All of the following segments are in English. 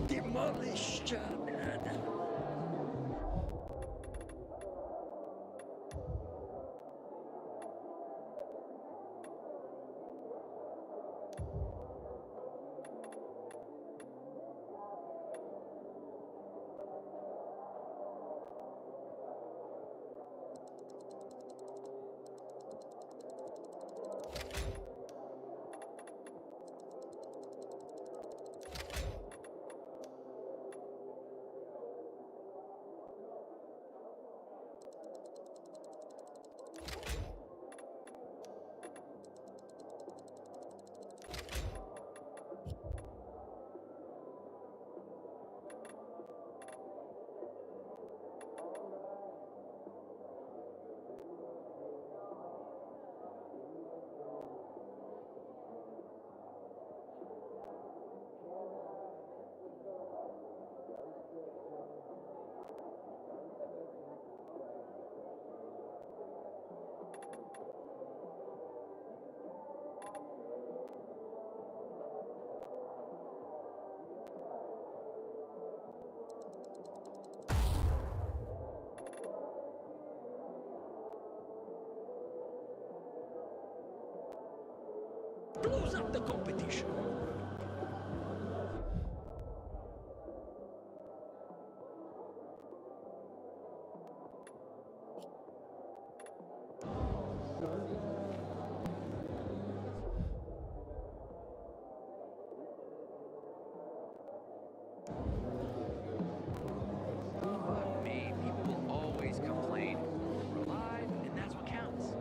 Demolished. Close up the competition. Me, people will always complain. We're alive, and that's what counts.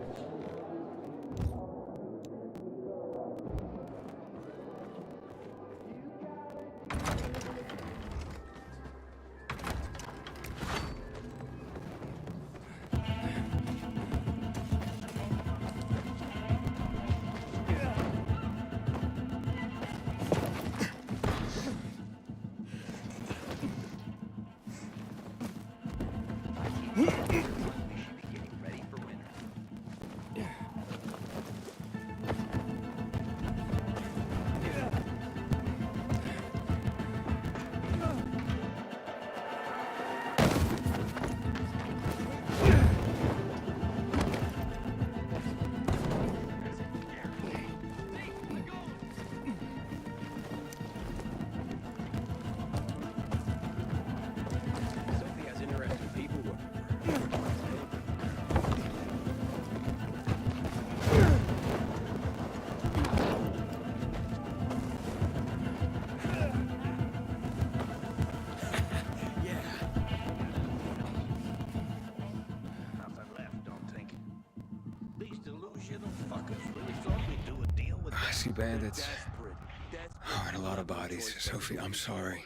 We should be getting ready for winter. Sophie has interesting people working for her. Nothing left, don't think. These delusional fuckers really thought we'd do a deal with I see bandits. desperate. Oh, and a lot of bodies. Sophie, I'm sorry.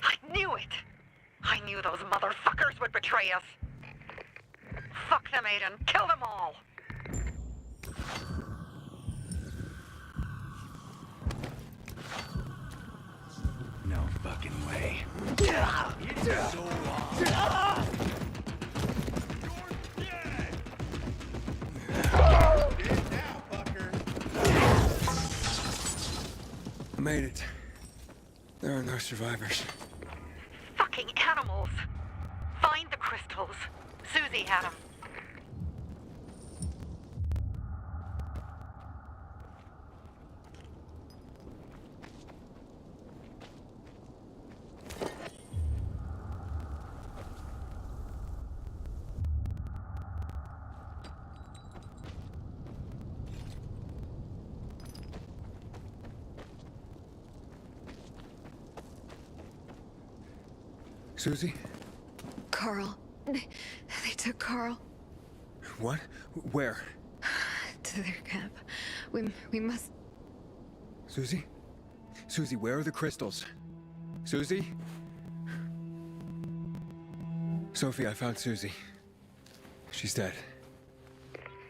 I knew it! I knew those motherfuckers would betray us! Fuck them, Aiden! Kill them all! No fucking way. I made it. There are no survivors. Fucking animals! Find the crystals. Susie had them. Susie? Carl. They took Carl What? Where? to their camp. We must... Susie? Susie, where are the crystals? Susie? Sophie, I found Susie. She's dead.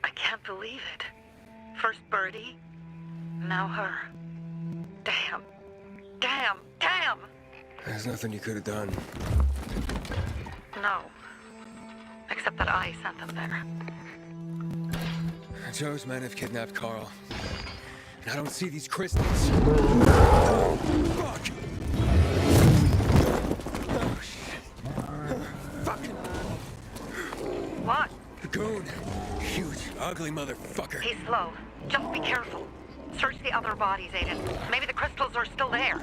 I can't believe it. First Birdie, now her. Damn. Damn. Damn! There's nothing you could have done. No. Except that I sent them there. Joe's men have kidnapped Carl. And I don't see these crystals. Fuck! Oh, shit. Fucking What? the goon. Huge, ugly motherfucker. He's slow. Just be careful. Search the other bodies, Aiden. Maybe the crystals are still there.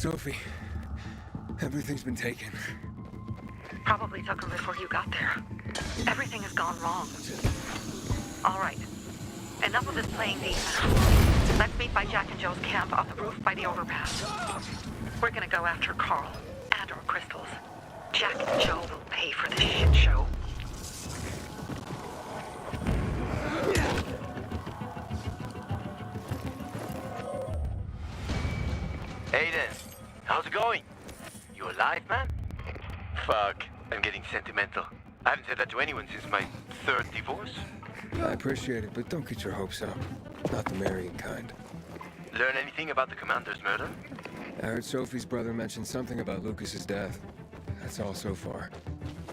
Sophie, everything's been taken. Probably took them before you got there. Everything has gone wrong. All right. Enough of this playing defense. Let's meet by Jack and Joe's camp on the roof by the overpass. We're gonna go after Carl and our crystals. Jack and Joe will pay for this shit show. Aiden, how's it going? You alive, man? Fuck, I'm getting sentimental. I haven't said that to anyone since my third divorce. I appreciate it, but don't get your hopes up. Not the marrying kind. Learn anything about the commander's murder? I heard Sophie's brother mention something about Lucas's death. That's all so far.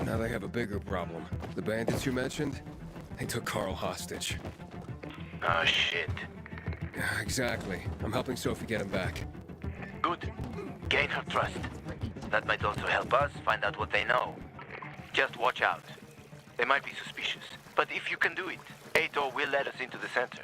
Now they have a bigger problem. The bandits you mentioned, they took Carl hostage. Oh, shit. Yeah, exactly. I'm helping Sophie get him back. Good. Gain her trust. That might also help us find out what they know. Just watch out. They might be suspicious. But if you can do it, Ator will let us into the center.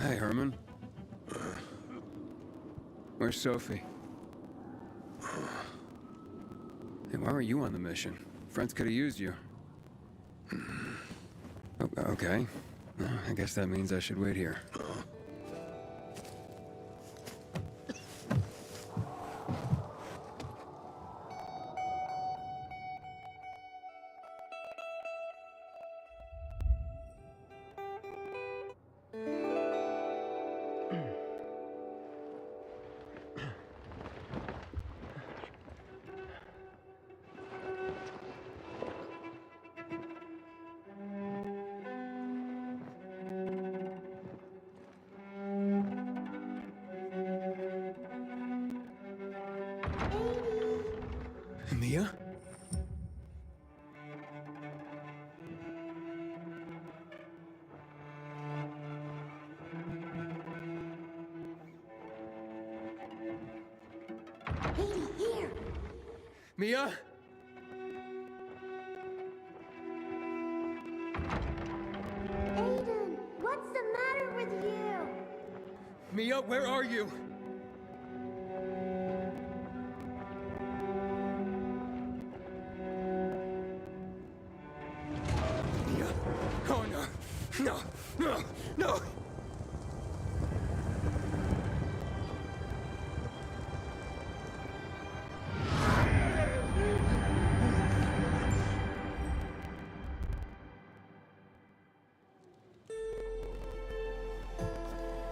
Hey, Herman. Where's Sophie? Hey, why were you on the mission? Friends could have used you. Okay. Well, I guess that means I should wait here. Mia? Mia? Aiden, what's the matter with you? Mia, where are you? Mia? Oh no. No, no, no!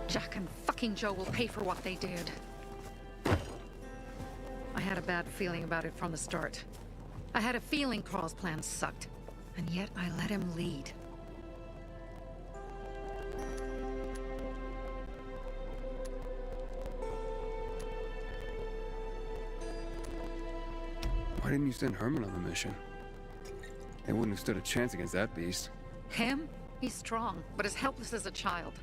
Jack and fucking Joe will pay for what they did. I had a bad feeling about it from the start. I had a feeling Carl's plan sucked, and yet I let him lead. Why didn't you send Herman on the mission? They wouldn't have stood a chance against that beast. Him? He's strong, but as helpless as a child.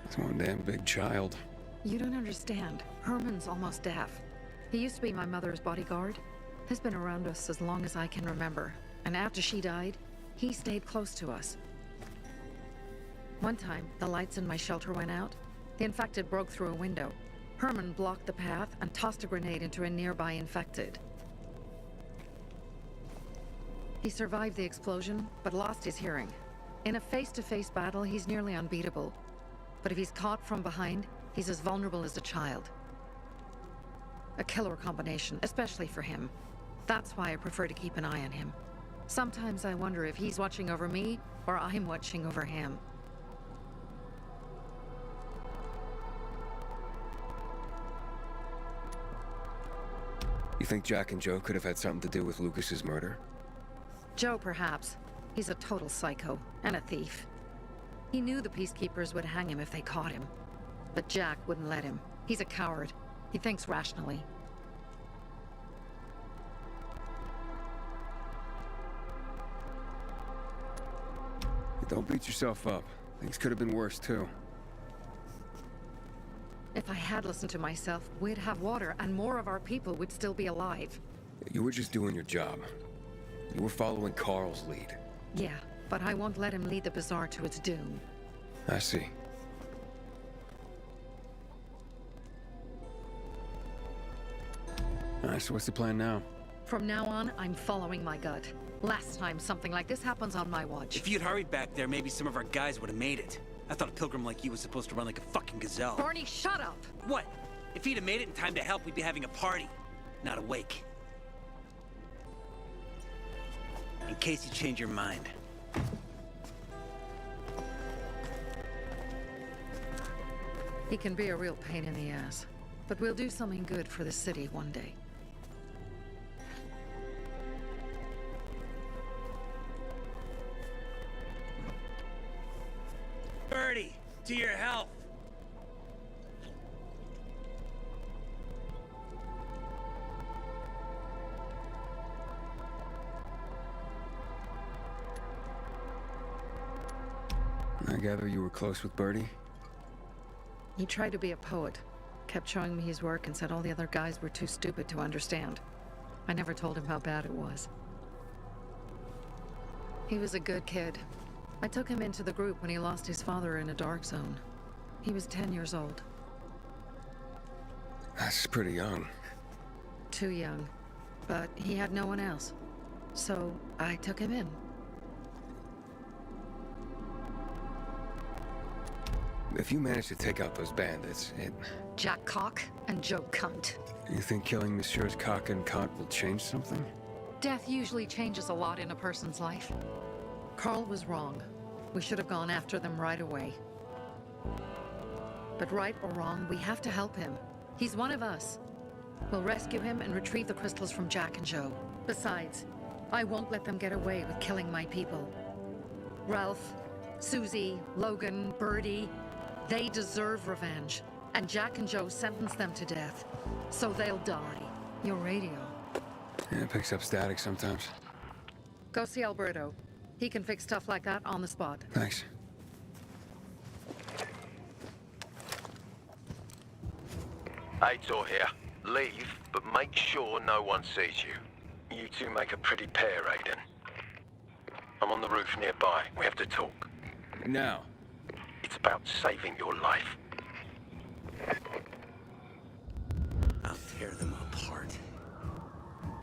It's one damn big child. You don't understand. Herman's almost deaf. He used to be my mother's bodyguard. He's been around us as long as I can remember. and after she died, he stayed close to us. One time, the lights in my shelter went out. The infected broke through a window. Herman blocked the path and tossed a grenade into a nearby infected. He survived the explosion, but lost his hearing. In a face-to-face battle, he's nearly unbeatable. But if he's caught from behind, he's as vulnerable as a child. A killer combination, especially for him. That's why I prefer to keep an eye on him. Sometimes I wonder if he's watching over me, or I'm watching over him. You think Jack and Joe could have had something to do with Lucas's murder? Joe, perhaps. He's a total psycho, and a thief. He knew the peacekeepers would hang him if they caught him. But Jack wouldn't let him. He's a coward. He thinks rationally. Don't beat yourself up. Things could have been worse, too. If I had listened to myself, we'd have water, and more of our people would still be alive. You were just doing your job. You were following Carl's lead. Yeah, but I won't let him lead the Bazaar to its doom. I see. Alright, so what's the plan now? From now on, I'm following my gut. Last time something like this happens on my watch. If you'd hurried back there, maybe some of our guys would have made it. I thought a pilgrim like you was supposed to run like a fucking gazelle. Barney, shut up! What? If he'd have made it in time to help, we'd be having a party, not a wake. In case you change your mind. He can be a real pain in the ass. But we'll do something good for the city one day. Birdie, to your health! I gather you were close with Birdie? He tried to be a poet. Kept showing me his work and said all the other guys were too stupid to understand. I never told him how bad it was. He was a good kid. I took him into the group when he lost his father in a dark zone. He was 10 years old. That's pretty young. Too young. But he had no one else. So I took him in. If you manage to take out those bandits, Jack Cock and Joe Cunt. You think killing Messieurs Cock and Cunt will change something? Death usually changes a lot in a person's life. Carl was wrong. We should have gone after them right away. But right or wrong, we have to help him. He's one of us. We'll rescue him and retrieve the crystals from Jack and Joe. Besides, I won't let them get away with killing my people. Ralph, Susie, Logan, Birdie, they deserve revenge. And Jack and Joe sentenced them to death. So they'll die. Your radio. Yeah, it picks up static sometimes. Go see Alberto. He can fix stuff like that on the spot. Thanks. Aitor here. Leave, but make sure no one sees you. You two make a pretty pair, Aiden. I'm on the roof nearby. We have to talk. Now. It's about saving your life. I'll tear them apart.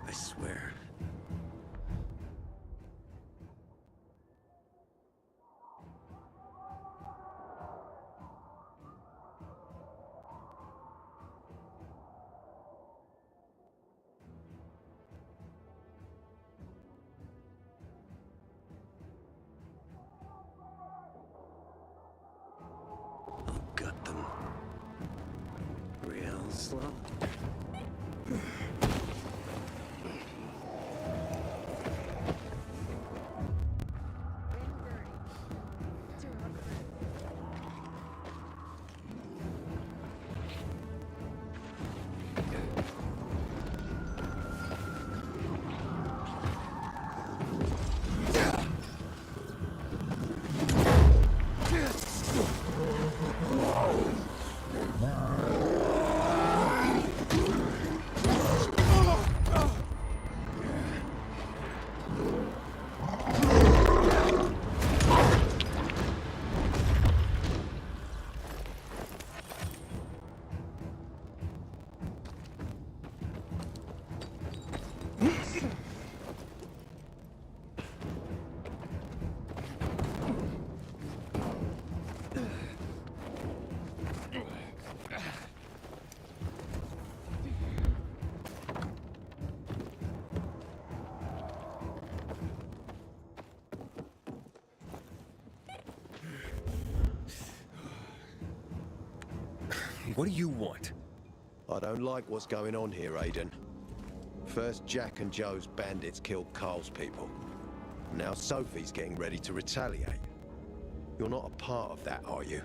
I swear. I'll gut them. Real slow. What do you want? I don't like what's going on here, Aiden. First, Jack and Joe's bandits killed Carl's people. Now Sophie's getting ready to retaliate. You're not a part of that, are you?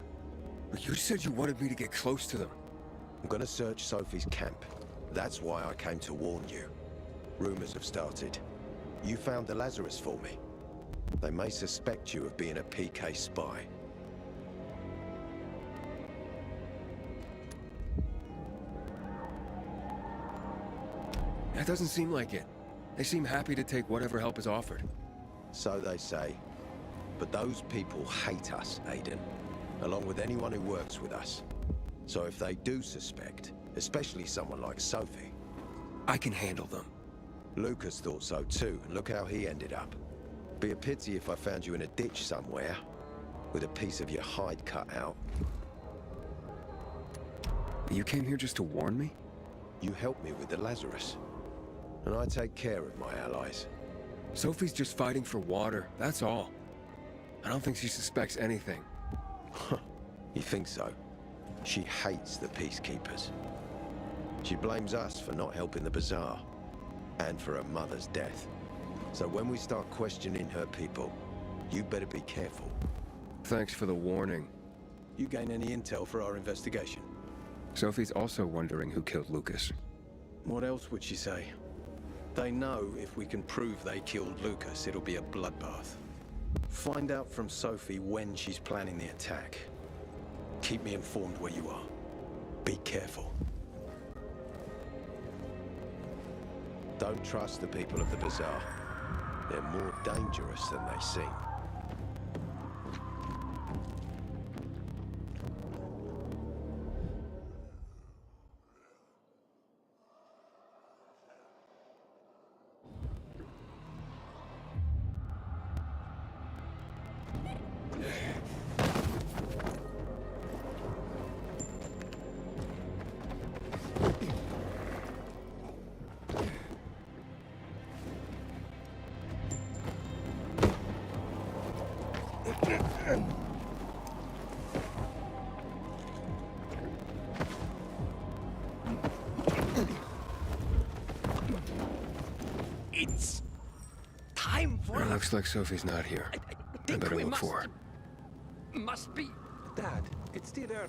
But you said you wanted me to get close to them. I'm gonna search Sophie's camp. That's why I came to warn you. Rumors have started. You found the Lazarus for me. They may suspect you of being a PK spy. That doesn't seem like it. They seem happy to take whatever help is offered. So they say. But those people hate us, Aiden. Along with anyone who works with us. So if they do suspect, especially someone like Sophie... I can handle them. Lucas thought so too, and look how he ended up. Be a pity if I found you in a ditch somewhere, with a piece of your hide cut out. You came here just to warn me? You helped me with the Lazarus. And I take care of my allies. Sophie's just fighting for water, that's all. I don't think she suspects anything. You think so? She hates the peacekeepers. She blames us for not helping the bazaar, and for her mother's death. So when we start questioning her people, you better be careful. Thanks for the warning. You gain any intel for our investigation? Sophie's also wondering who killed Lucas. What else would she say? They know if we can prove they killed Lucas, it'll be a bloodbath. Find out from Sophie when she's planning the attack. Keep me informed where you are. Be careful. Don't trust the people of the bazaar. They're more dangerous than they seem. It's time for It looks like Sophie's not here. I better look for her. Must be. Dad, it's still early.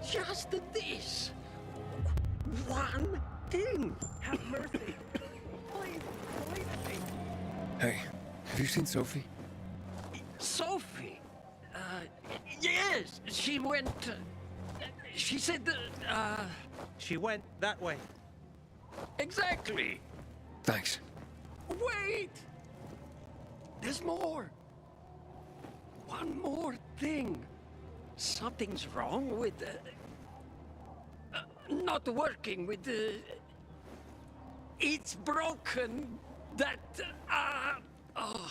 Just this. One thing. Have mercy. Please, please. Hey, have you seen Sophie? Sophie? Yes, she went... She said that, She went that way. exactly. Thanks. Wait! There's more. One more thing. Something's wrong with not working with the... It's broken. That, oh.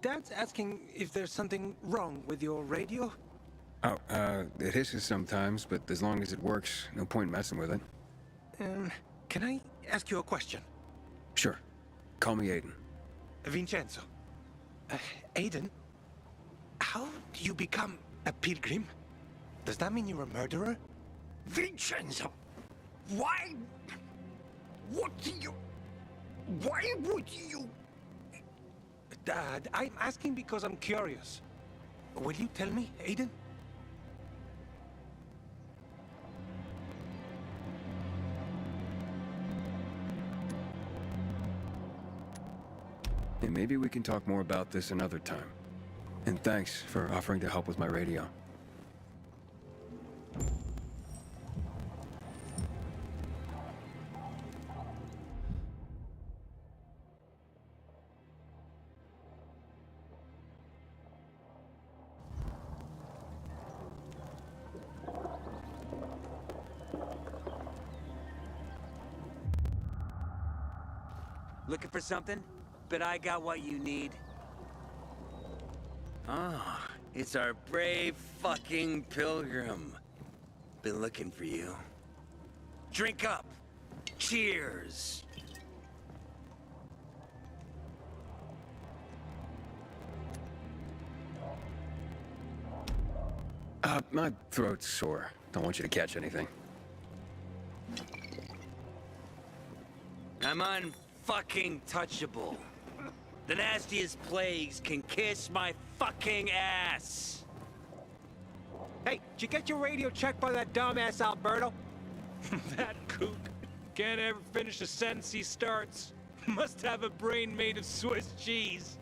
Dad's asking if there's something wrong with your radio. Oh, it hisses sometimes, but as long as it works, no point messing with it. Can I ask you a question? Sure. Call me Aiden. Vincenzo. Aiden, how do you become a pilgrim? Does that mean you're a murderer? Vincenzo! Why? What do you... Why would you... Dad, I'm asking because I'm curious. Will you tell me, Aiden? And maybe we can talk more about this another time. And thanks for offering to help with my radio. Looking for something? Bet I got what you need. Ah, it's our brave fucking pilgrim. Been looking for you. Drink up. Cheers. My throat's sore. Don't want you to catch anything. I'm unfucking touchable. The nastiest plagues can kiss my fucking ass. Hey, did you get your radio checked by that dumbass Alberto? That kook can't ever finish a sentence he starts. Must have a brain made of Swiss cheese.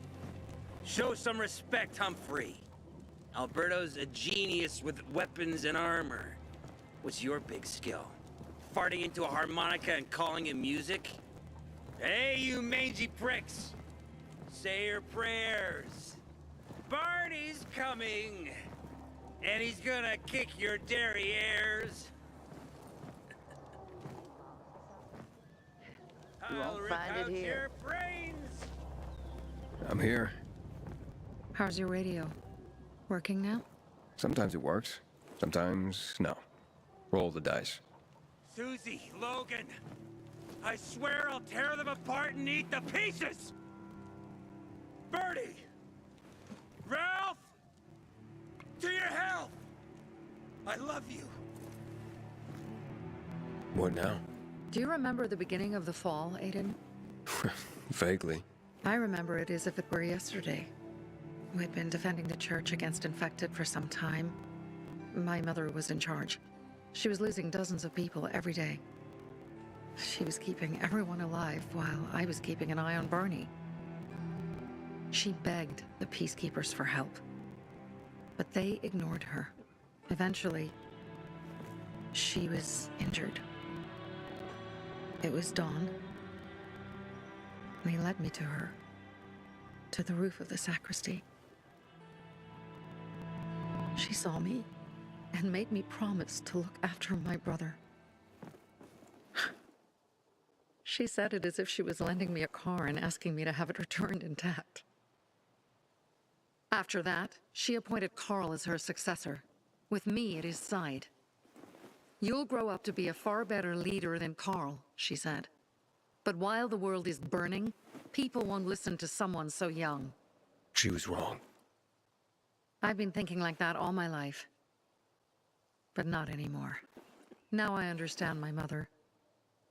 Show some respect, Humphrey. Alberto's a genius with weapons and armor. What's your big skill? Farting into a harmonica and calling it music? Hey, you mangy pricks! Say your prayers. Barney's coming! And he's gonna kick your derrieres. You won't find it here. Your brains! I'm here. How's your radio? Working now? Sometimes it works. Sometimes no. Roll the dice. Susie, Logan, I swear I'll tear them apart and eat the pieces! Bertie! Ralph! To your health! I love you. What now? Do you remember the beginning of the fall, Aiden? Vaguely. I remember it as if it were yesterday. We'd been defending the church against infected for some time. My mother was in charge. She was losing dozens of people every day. She was keeping everyone alive while I was keeping an eye on Barney. She begged the peacekeepers for help, but they ignored her. Eventually, she was injured. It was dawn, and he led me to her, to the roof of the sacristy. She saw me and made me promise to look after my brother. She said it as if she was lending me a car and asking me to have it returned intact. After that, she appointed Carl as her successor, with me at his side. You'll grow up to be a far better leader than Carl, she said. But while the world is burning, people won't listen to someone so young. She was wrong. I've been thinking like that all my life. But not anymore. Now I understand my mother.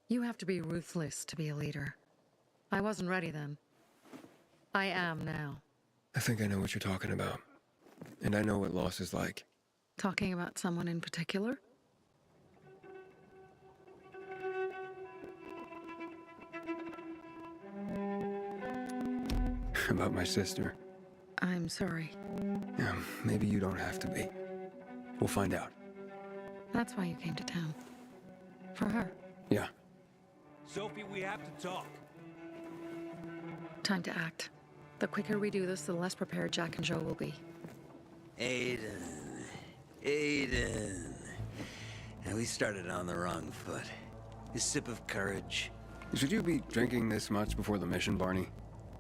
You have to be ruthless to be a leader. I wasn't ready then. I am now. I think I know what you're talking about. And I know what loss is like. Talking about someone in particular? About my sister. I'm sorry. Yeah, maybe you don't have to be. We'll find out. That's why you came to town. For her. Yeah. Sophie, we have to talk. Time to act. The quicker we do this, the less prepared Jack and Joe will be. Aiden. Aiden. And we started on the wrong foot. A sip of courage. Should you be drinking this much before the mission, Barney?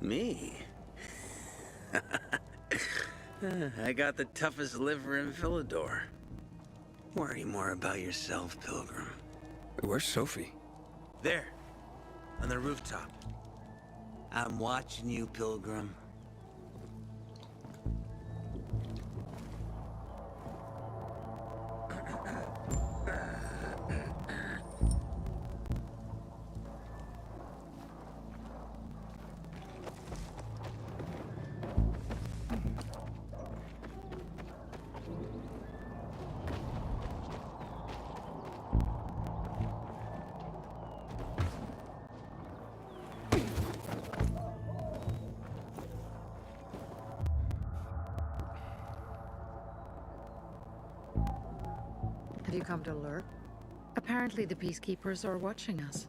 Me? I got the toughest liver in Philidor. Worry more about yourself, Pilgrim. Where's Sophie? There. On the rooftop. I'm watching you, Pilgrim. Have you come to lurk? Apparently the peacekeepers are watching us.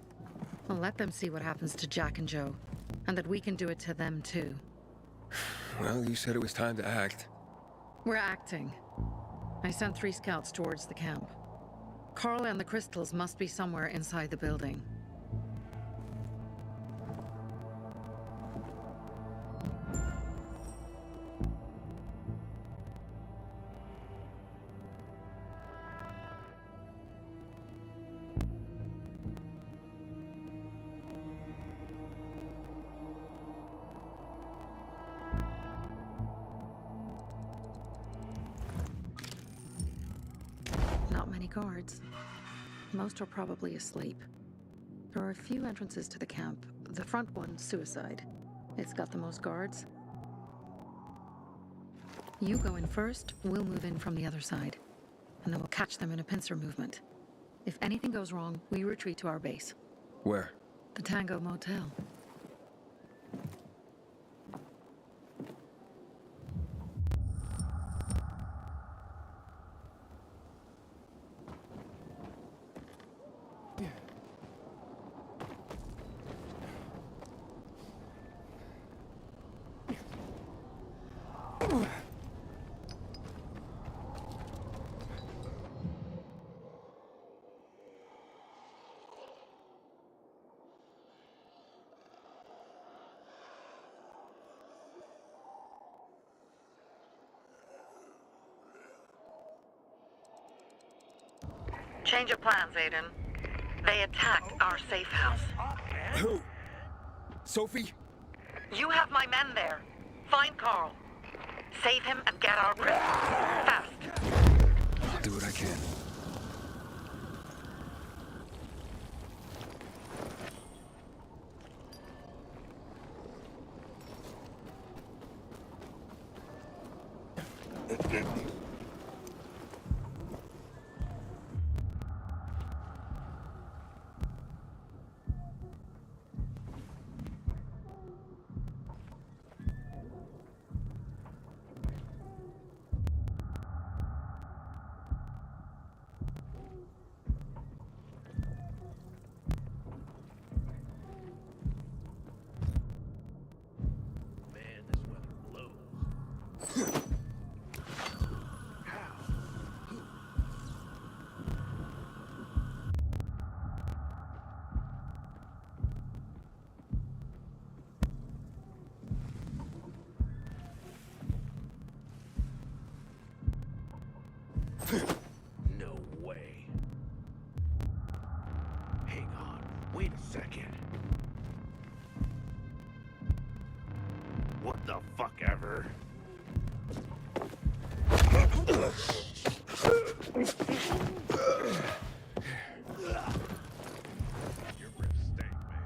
Well, let them see what happens to Jack and Joe, and that we can do it to them too. Well, you said it was time to act. We're acting. I sent 3 scouts towards the camp. Carl and the crystals must be somewhere inside the building. Not many guards. Most are probably asleep. There are a few entrances to the camp. The front one, suicide. It's got the most guards. You go in first, we'll move in from the other side. And then we'll catch them in a pincer movement. If anything goes wrong, we retreat to our base. Where? The Tango Motel. Change of plans, Aiden. They attacked our safe house. Who? Sophie? You have my men there. Find Carl. Save him and get our crystals. Fast. I'll do what I can. No way. Hang on, wait a second. What the fuck ever? Your breath stank, man.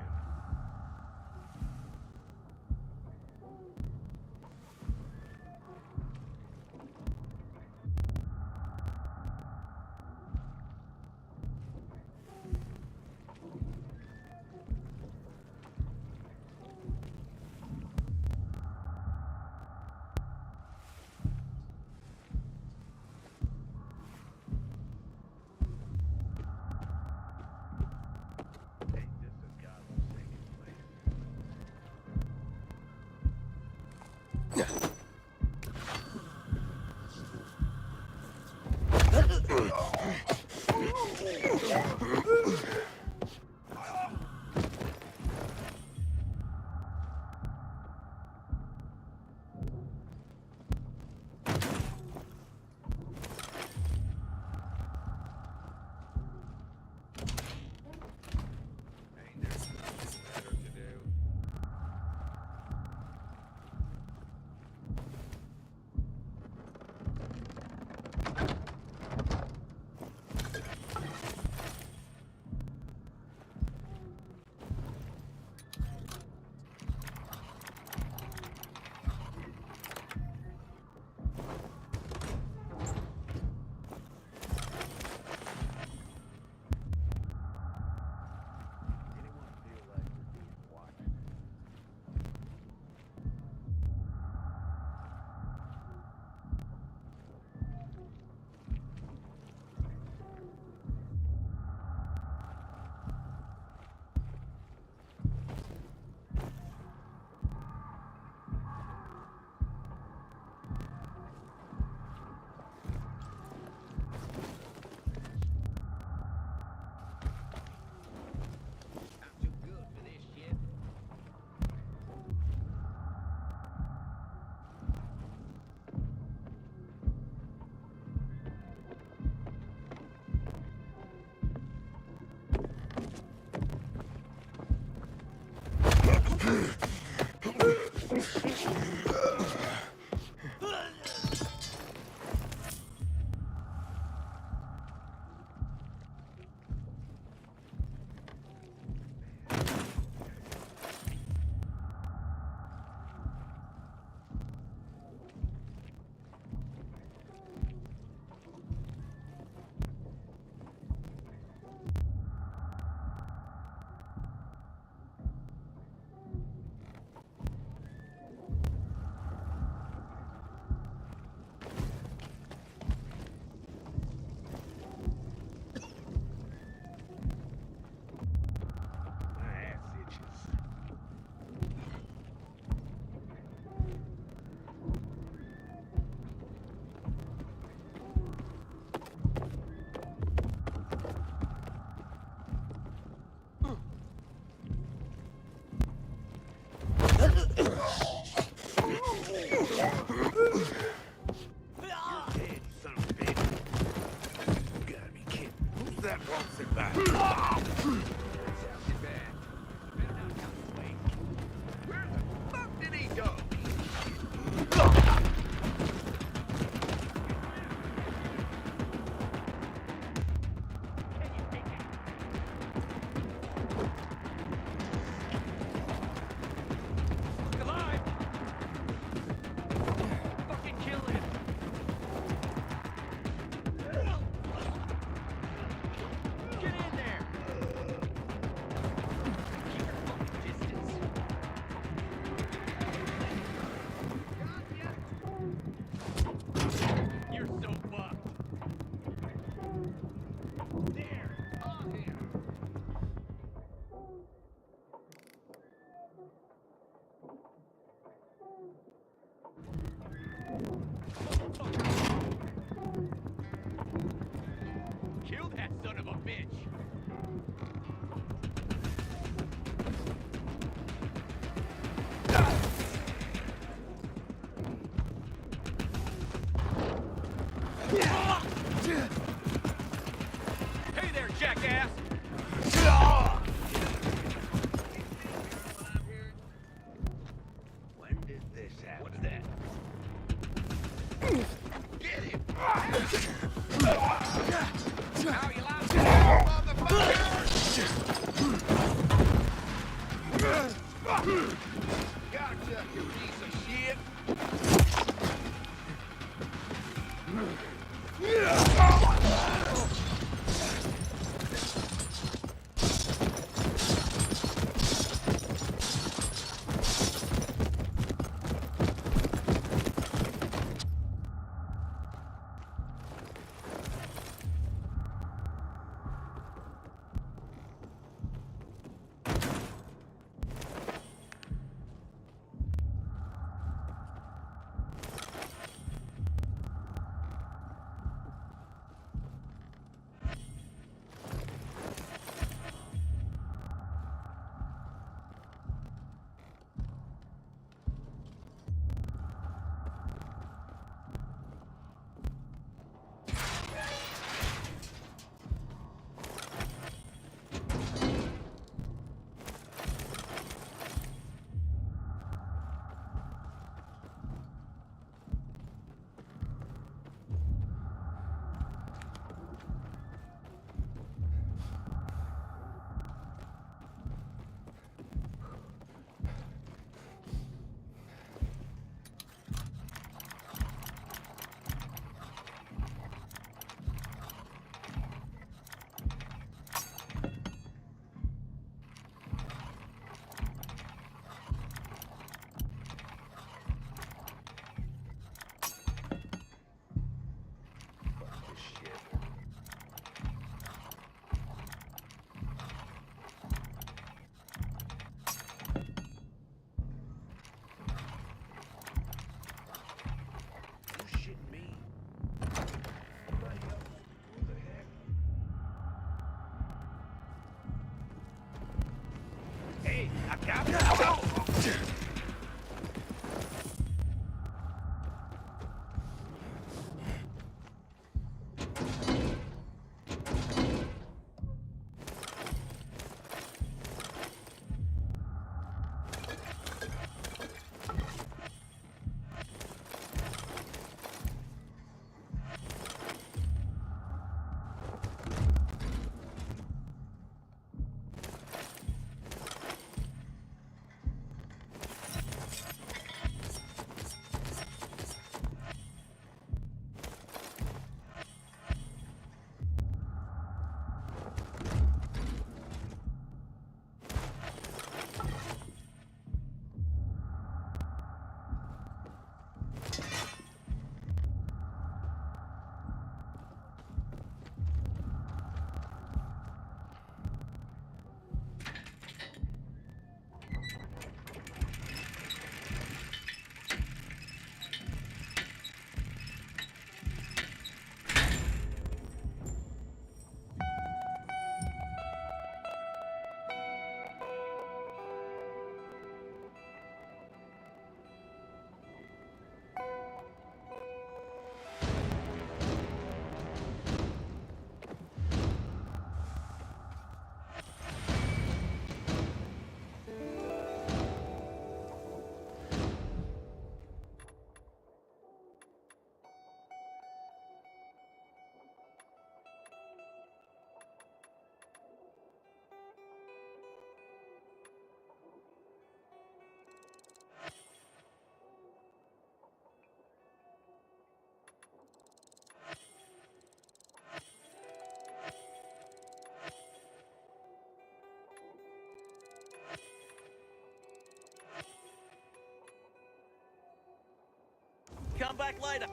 Come back later.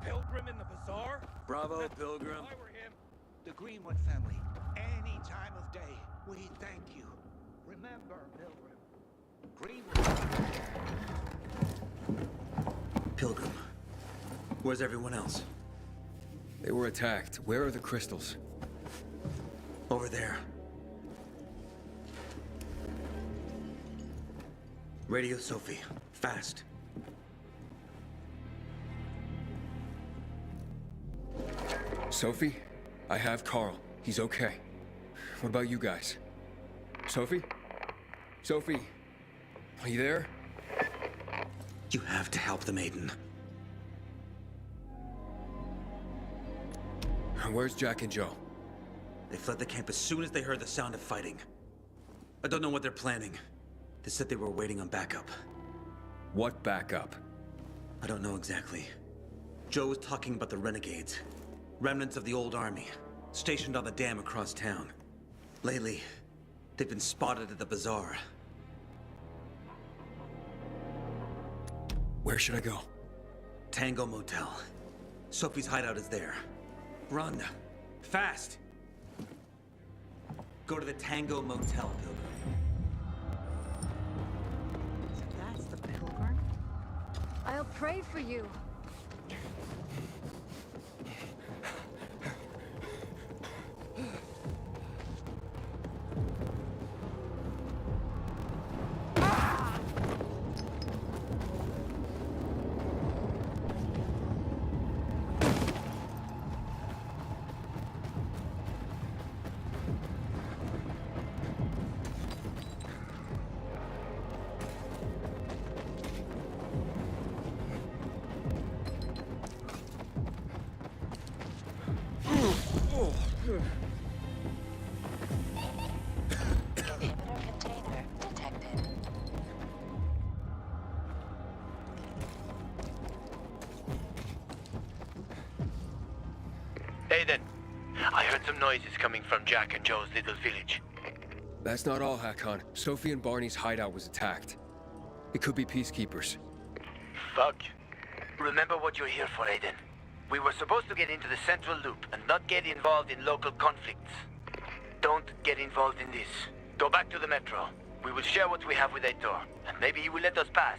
Pilgrim in the bazaar? Bravo, Pilgrim. If I were him, the Greenwood family, any time of day, we thank you. Remember, Pilgrim, Greenwood. Pilgrim. Where's everyone else? They were attacked. Where are the crystals? Over there. Radio Sophie. Fast. Sophie? I have Carl. He's okay. What about you guys? Sophie? Sophie? Are you there? You have to help the maiden. Where's Jack and Joe? They fled the camp as soon as they heard the sound of fighting. I don't know what they're planning. They said they were waiting on backup. What backup? I don't know exactly. Joe was talking about the renegades. Remnants of the old army, stationed on the dam across town. Lately, they've been spotted at the bazaar. Where should I go? Tango Motel. Sophie's hideout is there. Run. Fast! Go to the Tango Motel, Pilgrim. That's the Pilgrim? I'll pray for you. Aiden, I heard some noises coming from Jack and Joe's little village. That's not all, Hakon. Sophie and Barney's hideout was attacked. It could be peacekeepers. Fuck. Remember what you're here for, Aiden. We were supposed to get into the central loop and not get involved in local conflicts. Don't get involved in this. Go back to the metro. We will share what we have with Aitor, and maybe he will let us pass.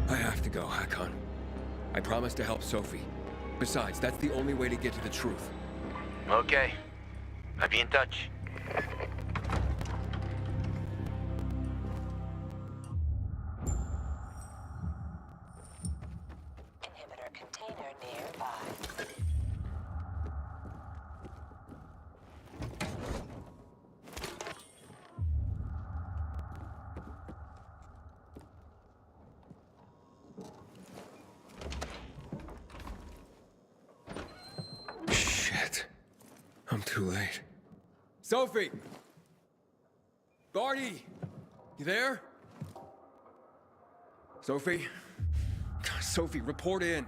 I have to go, Hakon. I promised to help Sophie. Besides, that's the only way to get to the truth. Okay. I'll be in touch. Inhibitor container nearby. Shit. I'm too late. Sophie! Barney! You there? Sophie? Sophie, report in.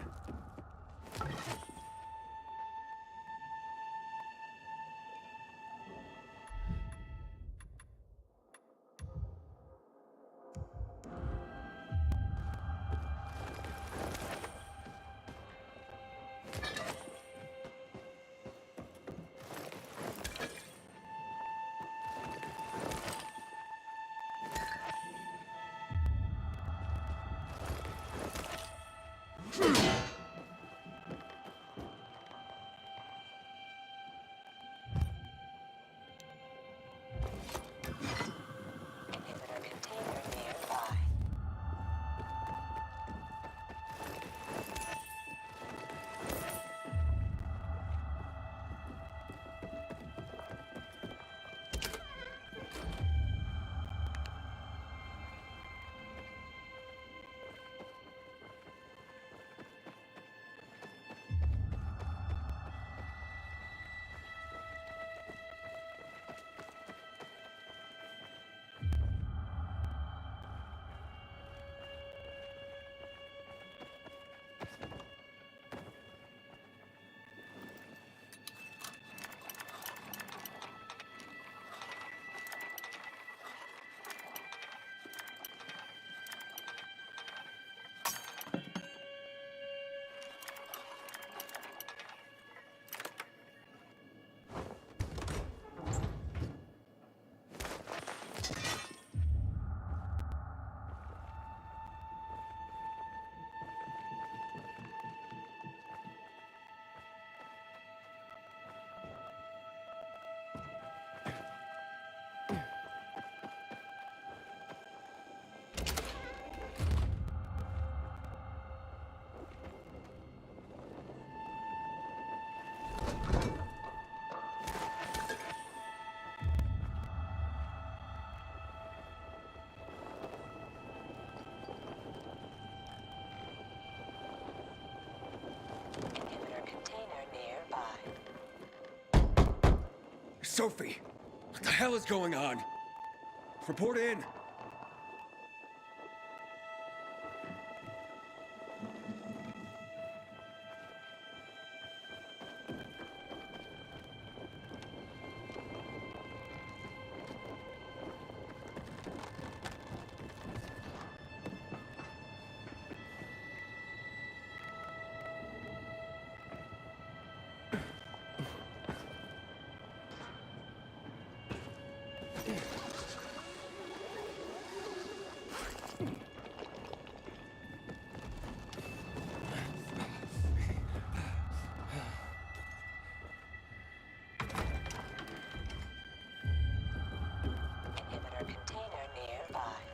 Sophie! What the hell is going on? Report in! Inhibitor container nearby.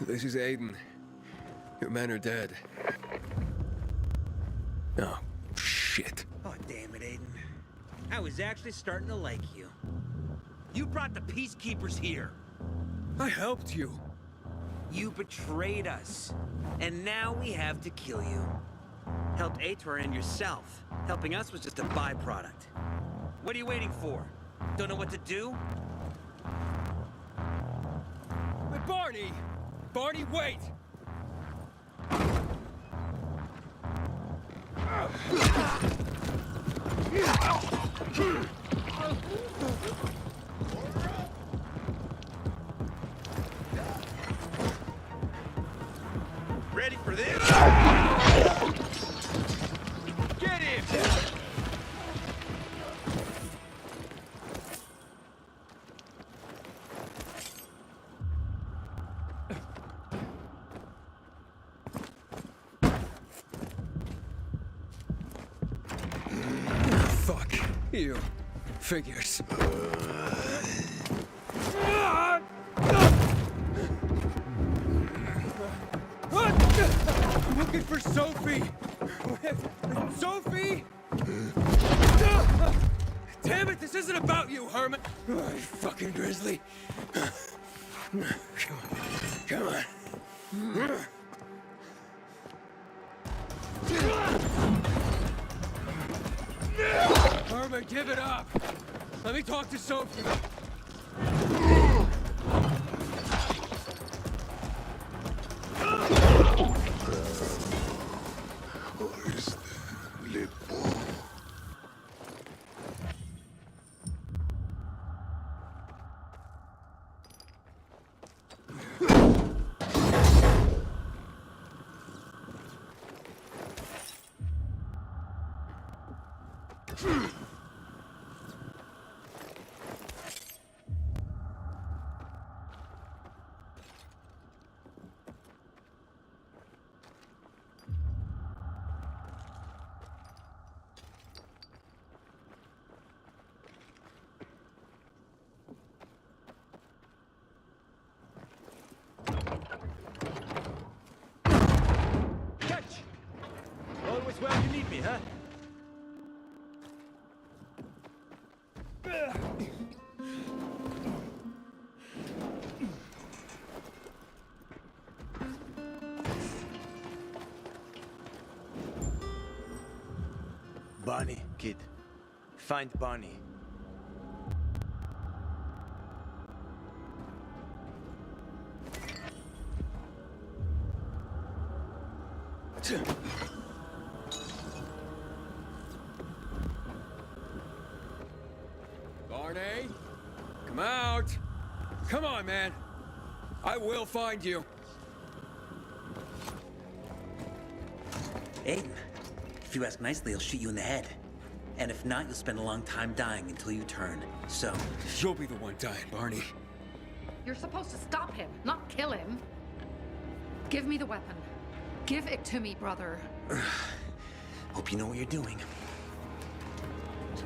This is Aiden. Your men are dead. Oh, shit. Oh, damn it, Aiden. I was actually starting to like you. You brought the Peacekeepers here. I helped you. You betrayed us. And now we have to kill you. Helped Ator and yourself. Helping us was just a byproduct. What are you waiting for? Don't know what to do? But Barney! Barney, wait! Ready for this? Get him! Fuck you. Figures. I'm looking for Sophie! Sophie! Damn it, this isn't about you, Herman! Oh, you fucking grizzly. Come on. Come on. Herman, give it up! Let me talk to Sophie. Always where you need me, huh? Barney, kid. Find Barney. Barney? Come out! Come on, man! I will find you! Aiden, if you ask nicely, he'll shoot you in the head. And if not, you'll spend a long time dying until you turn. So... You'll be the one dying, Barney. You're supposed to stop him, not kill him. Give me the weapon. Give it to me, brother. Hope you know what you're doing.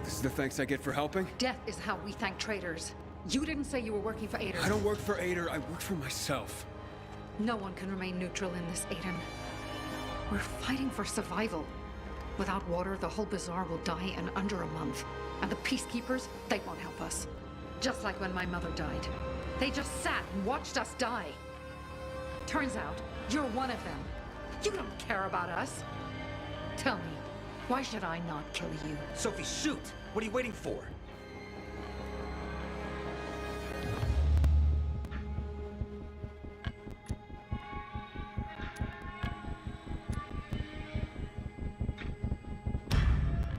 This is the thanks I get for helping? Death is how we thank traitors. You didn't say you were working for Ader. I don't work for Ader, I work for myself. No one can remain neutral in this, Aiden. We're fighting for survival. Without water, the whole bazaar will die in under a month. And the peacekeepers, they won't help us. Just like when my mother died. They just sat and watched us die. Turns out, you're one of them. You don't care about us. Tell me, why should I not kill you? Sophie, shoot! What are you waiting for?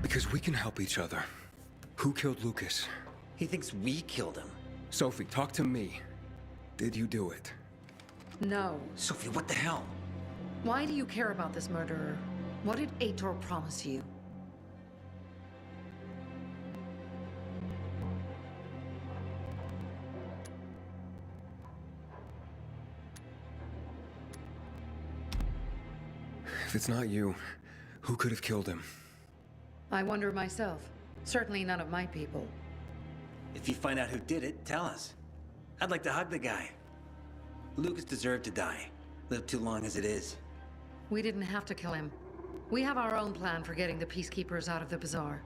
Because we can help each other. Who killed Lucas? He thinks we killed him. Sophie, talk to me. Did you do it? No. Sophie, what the hell? Why do you care about this murderer? What did Ator promise you? If it's not you, who could have killed him? I wonder myself. Certainly none of my people. If you find out who did it, tell us. I'd like to hug the guy. Lucas deserved to die. Lived too long as it is. We didn't have to kill him. We have our own plan for getting the peacekeepers out of the bazaar.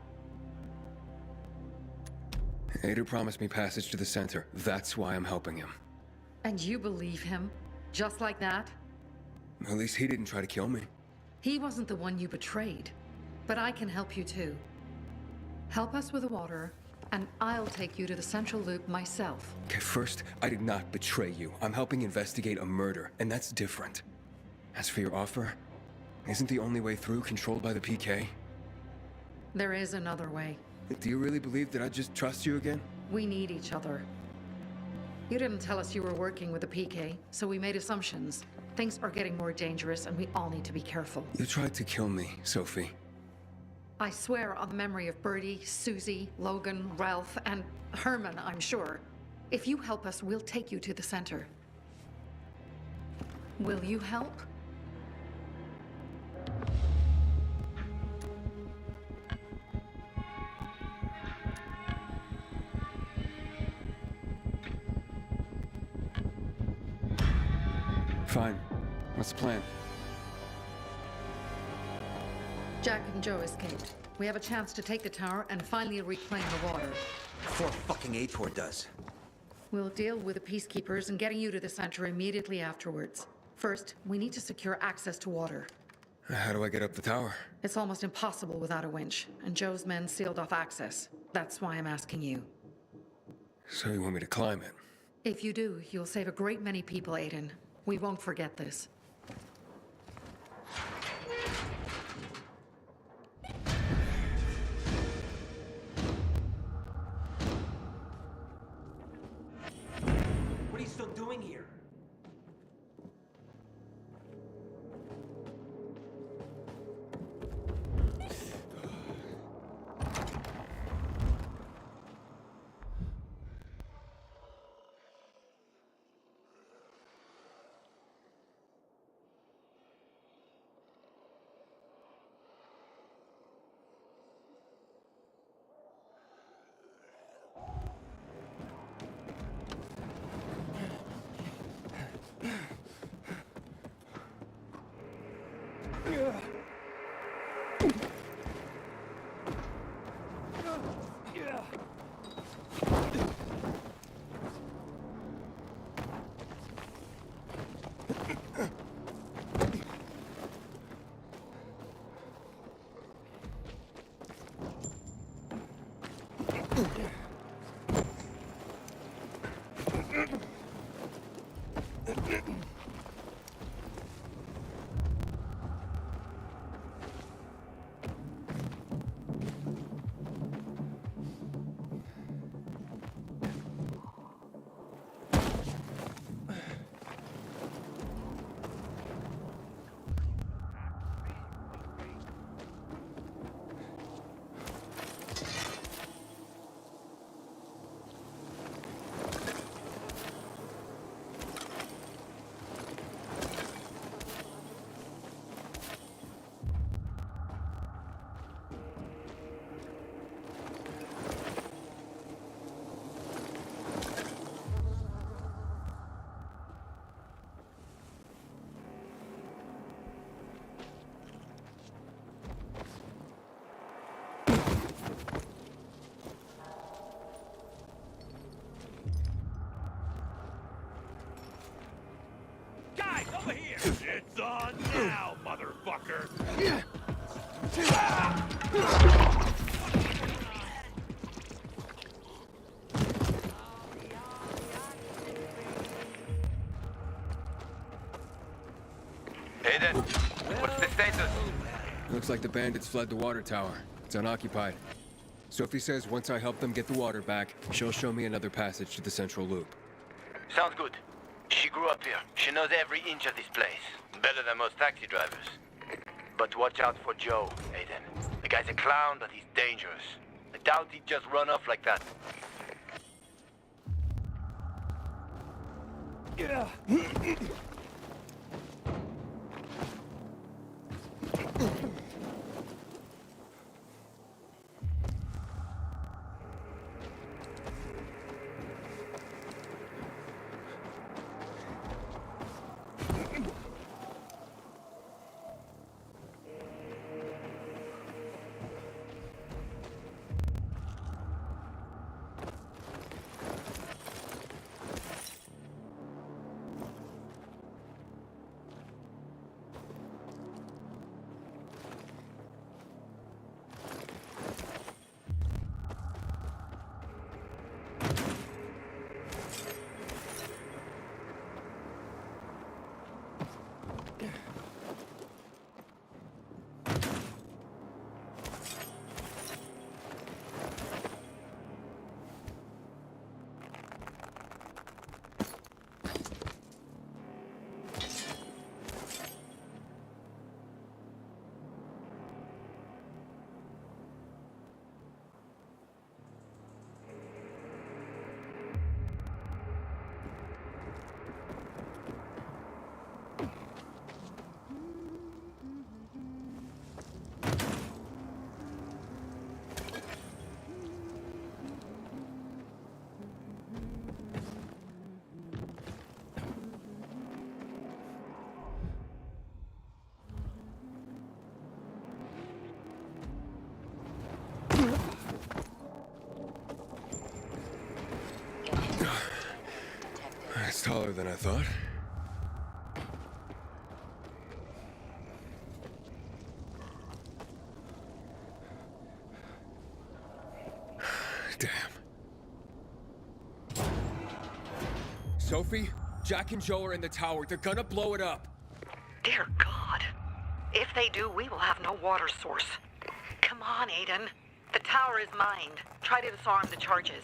Ader promised me passage to the center. That's why I'm helping him. And you believe him? Just like that? At least he didn't try to kill me. He wasn't the one you betrayed. But I can help you too. Help us with the water, and I'll take you to the central loop myself. Okay, first, I did not betray you. I'm helping investigate a murder, and that's different. As for your offer, isn't the only way through controlled by the PK? There is another way. Do you really believe that I'd just trust you again? We need each other. You didn't tell us you were working with the PK, so we made assumptions. Things are getting more dangerous, and we all need to be careful. You tried to kill me, Sophie. I swear on the memory of Birdie, Susie, Logan, Ralph, and Herman, I'm sure. If you help us, we'll take you to the center. Will you help? Fine. What's the plan? Jack and Joe escaped. We have a chance to take the tower and finally reclaim the water. Before fucking Ator does. We'll deal with the peacekeepers and getting you to the center immediately afterwards. First, we need to secure access to water. How do I get up the tower? It's almost impossible without a winch, and Joe's men sealed off access. That's why I'm asking you. So you want me to climb it? If you do, you'll save a great many people, Aiden. We won't forget this. What are you still doing here? Over here! It's on now, motherfucker! Aiden, what's the status? Looks like the bandits fled the water tower. It's unoccupied. Sophie says once I help them get the water back, she'll show me another passage to the central loop. Sounds good. She grew up here. She knows every inch of this place. Better than most taxi drivers. But watch out for Joe, Aiden. The guy's a clown, but he's dangerous. I doubt he'd just run off like that. It's taller than I thought. Damn. Sophie, Jack and Joe are in the tower. They're gonna blow it up. Dear God. If they do, we will have no water source. Come on, Aiden. The tower is mined. Try to disarm the charges.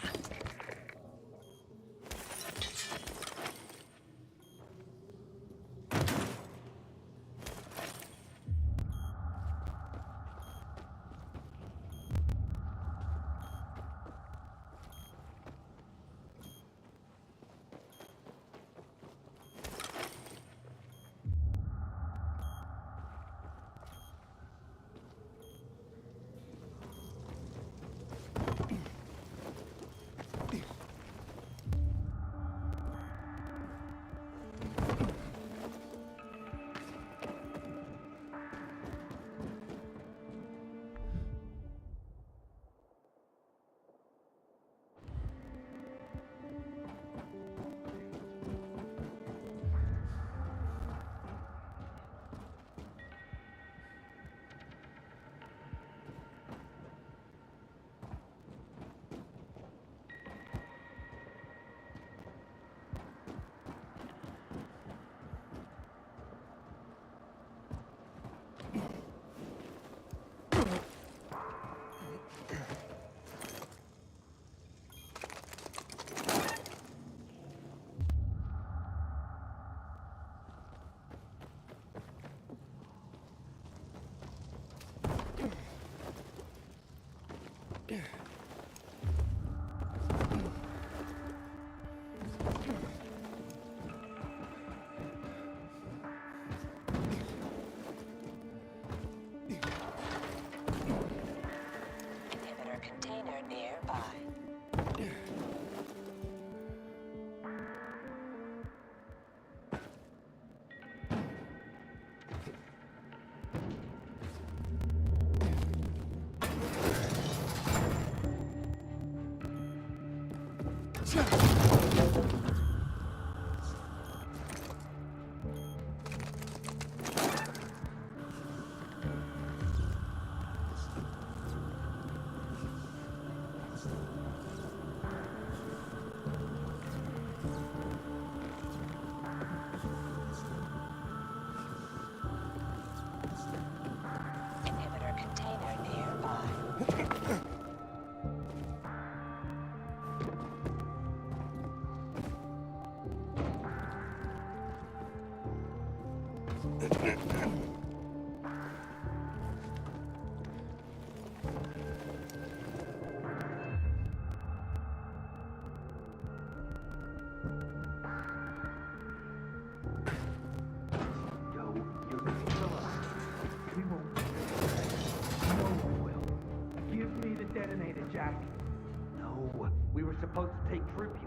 We were supposed to take tribute,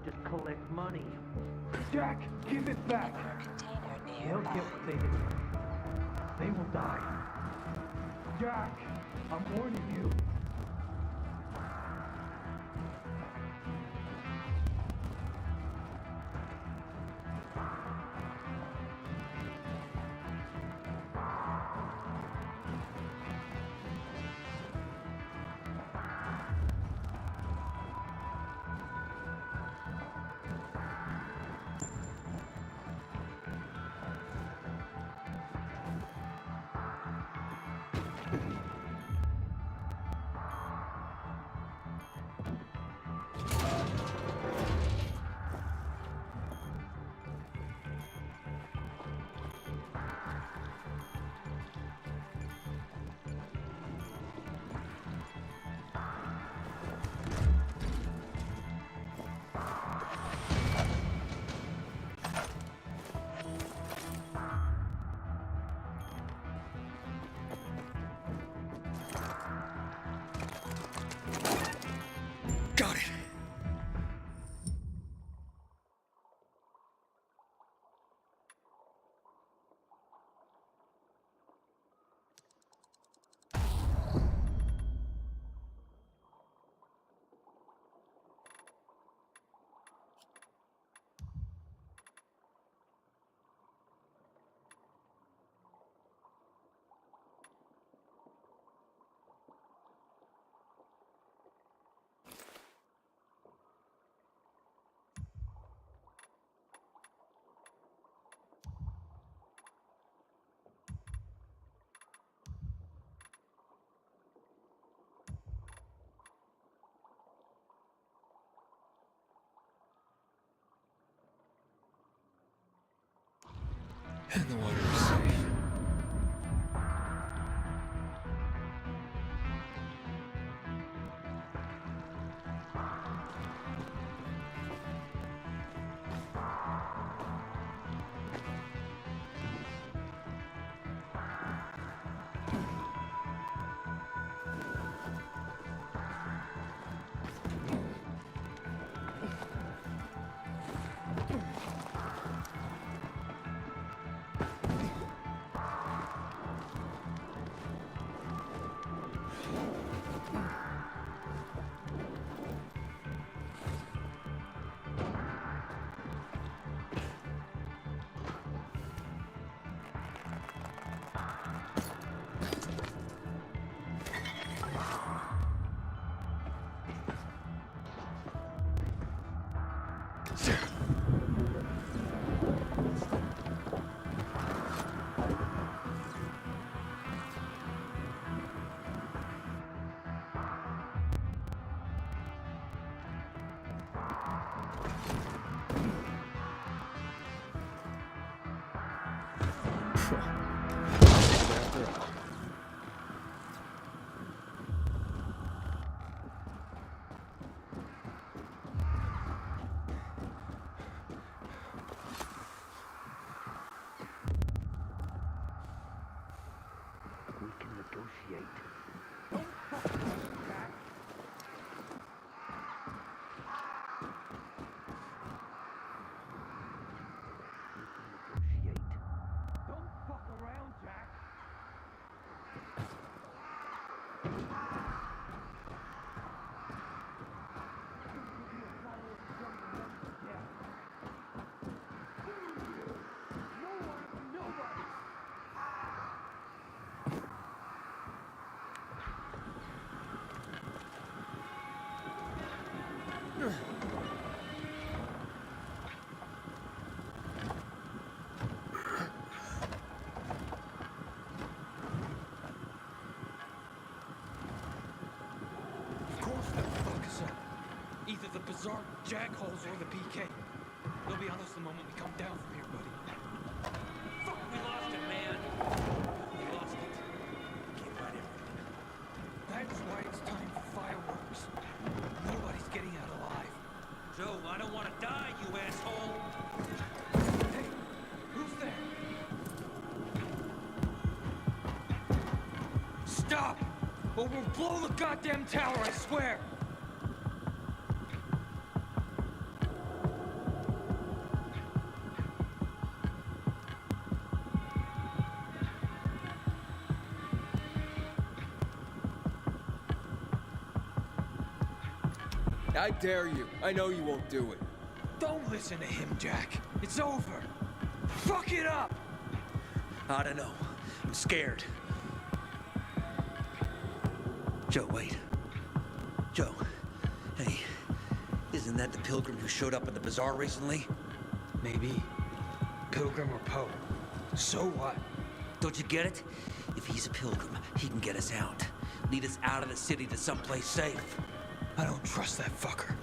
just collect money. Jack, give it back! They'll get what they deserve. They will die. Jack, I'm warning you. Got it. And the water is safe. Either the bizarre jackholes or the PK. They'll be on us the moment we come down from here, buddy. Fuck, we lost him! or we'll blow the goddamn tower, I swear! I dare you. I know you won't do it. Don't listen to him, Jack. It's over. Fuck it up! I don't know. I'm scared. Joe, wait. Joe. Hey, isn't that the pilgrim who showed up at the bazaar recently? Maybe. Pilgrim or Poe. So what? Don't you get it? If he's a pilgrim, he can get us out. Lead us out of the city to someplace safe. I don't trust that fucker.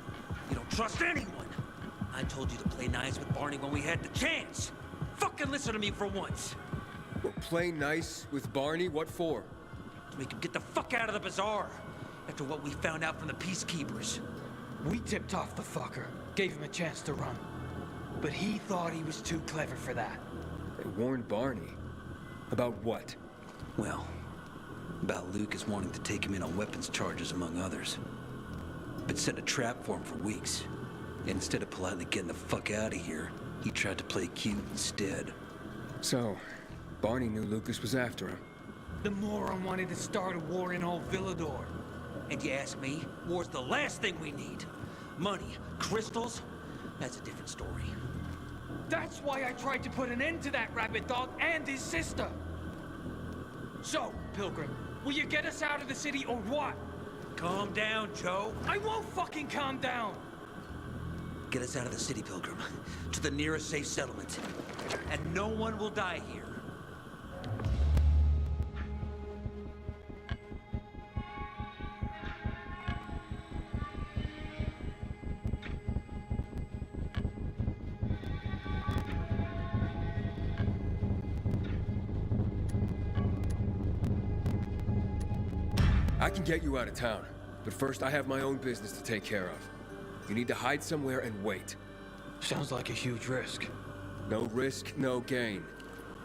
You don't trust anyone! I told you to play nice with Barney when we had the chance! Fucking listen to me for once! Well, play nice with Barney? What for? To make him get the fuck out of the bazaar! After what we found out from the peacekeepers. We tipped off the fucker, gave him a chance to run. But he thought he was too clever for that. They warned Barney. About what? Well, about Lucas wanting to take him in on weapons charges, among others. But set a trap for him for weeks. And instead of politely getting the fuck out of here, he tried to play cute instead. So, Barney knew Lucas was after him. The moron wanted to start a war in all Villador. And you ask me, war's the last thing we need. Money, crystals, that's a different story. That's why I tried to put an end to that rabbit dog and his sister. So, Pilgrim, will you get us out of the city or what? Calm down, Joe. I won't fucking calm down! Get us out of the city, Pilgrim. To the nearest safe settlement. And no one will die here. I can get you out of town, but first I have my own business to take care of. You need to hide somewhere and wait. Sounds like a huge risk. No risk, no gain.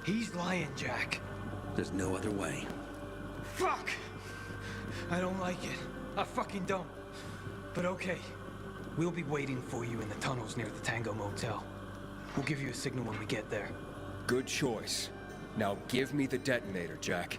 He's lying, Jack. There's no other way. Fuck! I don't like it. I fucking don't. But okay. We'll be waiting for you in the tunnels near the Tango Motel. We'll give you a signal when we get there. Good choice. Now give me the detonator, Jack.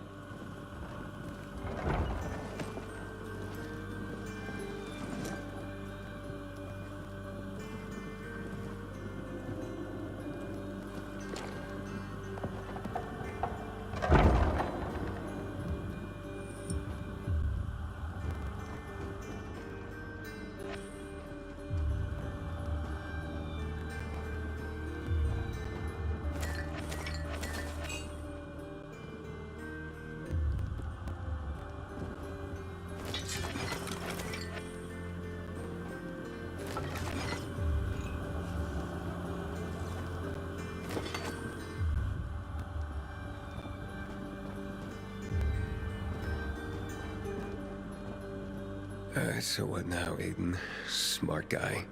So what now, Aiden? Smart guy.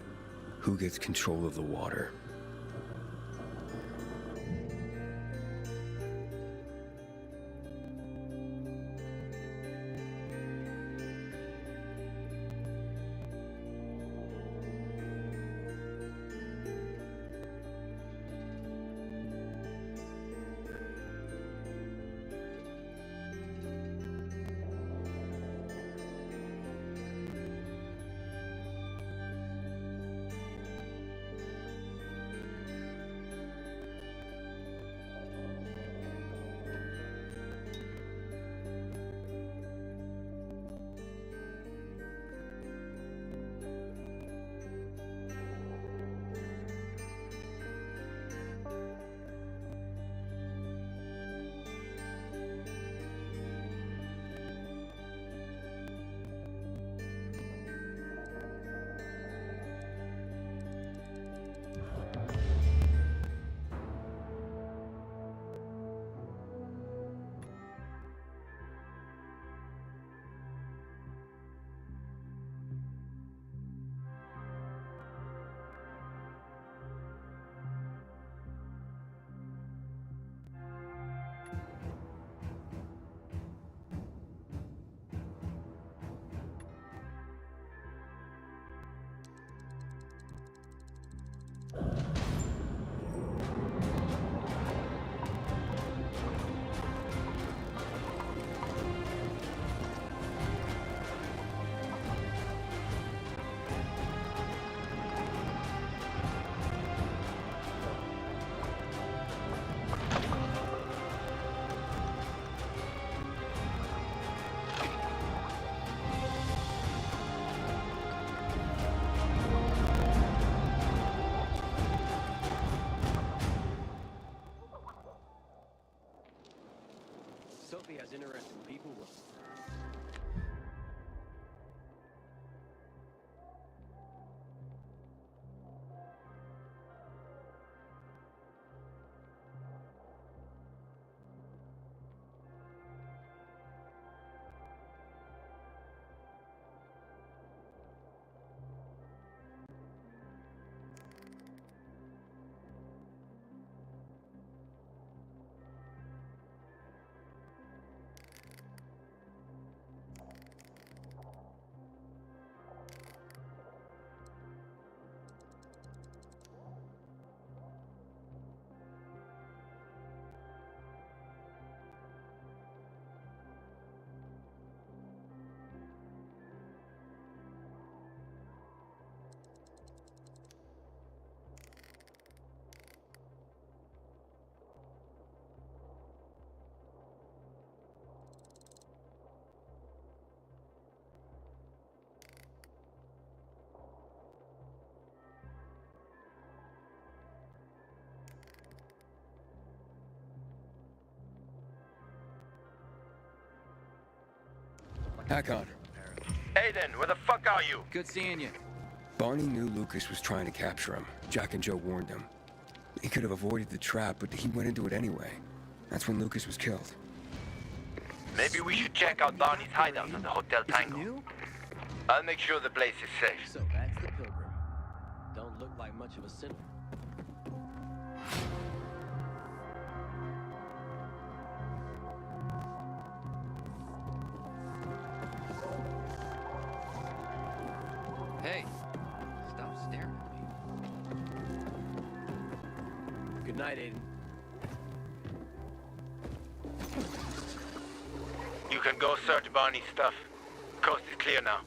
Who gets control of the water? Sophie has interesting people with Hakon. Aiden, where the fuck are you? Good seeing you. Barney knew Lucas was trying to capture him. Jack and Joe warned him. He could have avoided the trap, but he went into it anyway. That's when Lucas was killed. Maybe we should check out Barney's hideout at the Hotel Tango. I'll make sure the place is safe. So that's the Pilgrim. Don't look like much of a sinner. Hey, stop staring at me. Good night, Aiden. You can go search Barney's stuff. Coast is clear now.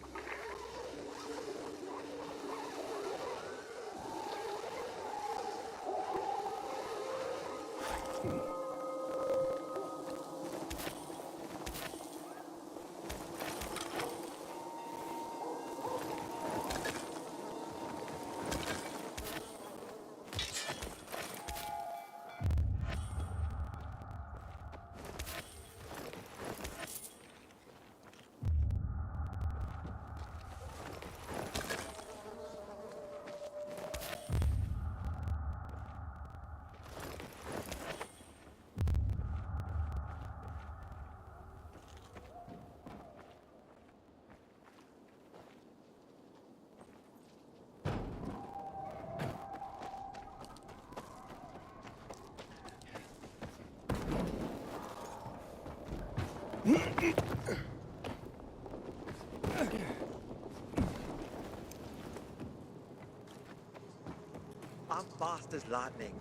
I'm fast as lightning.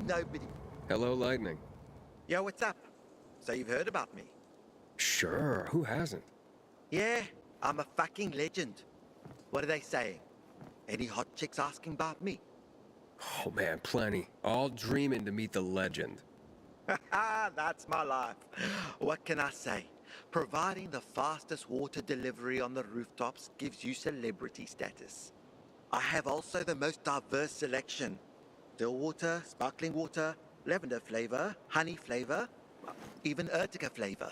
Nobody... Hello, Lightning. Yo, what's up? So you've heard about me? Sure, who hasn't? Yeah, I'm a fucking legend. What are they saying? Any hot chicks asking about me? Oh man, plenty. All dreaming to meet the legend. Haha, that's my life. What can I say? Providing the fastest water delivery on the rooftops gives you celebrity status. I have also the most diverse selection. Still water, sparkling water, lavender flavor, honey flavor, even Urtica flavor.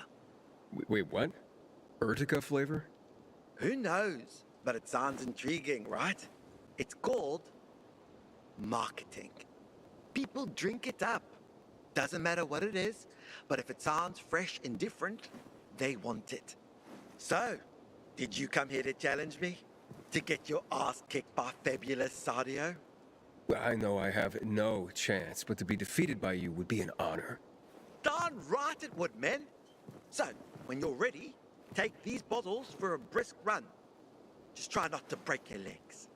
Wait, what? Urtica flavor? Who knows? But it sounds intriguing, right? It's called marketing. People drink it up. Doesn't matter what it is, but if it sounds fresh and different, they want it. So, did you come here to challenge me? To get your ass kicked by fabulous Sadio? Well, I know I have no chance, but to be defeated by you would be an honor. Darn right it would, man. So, when you're ready, take these bottles for a brisk run. Just try not to break your legs.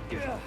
Yeah.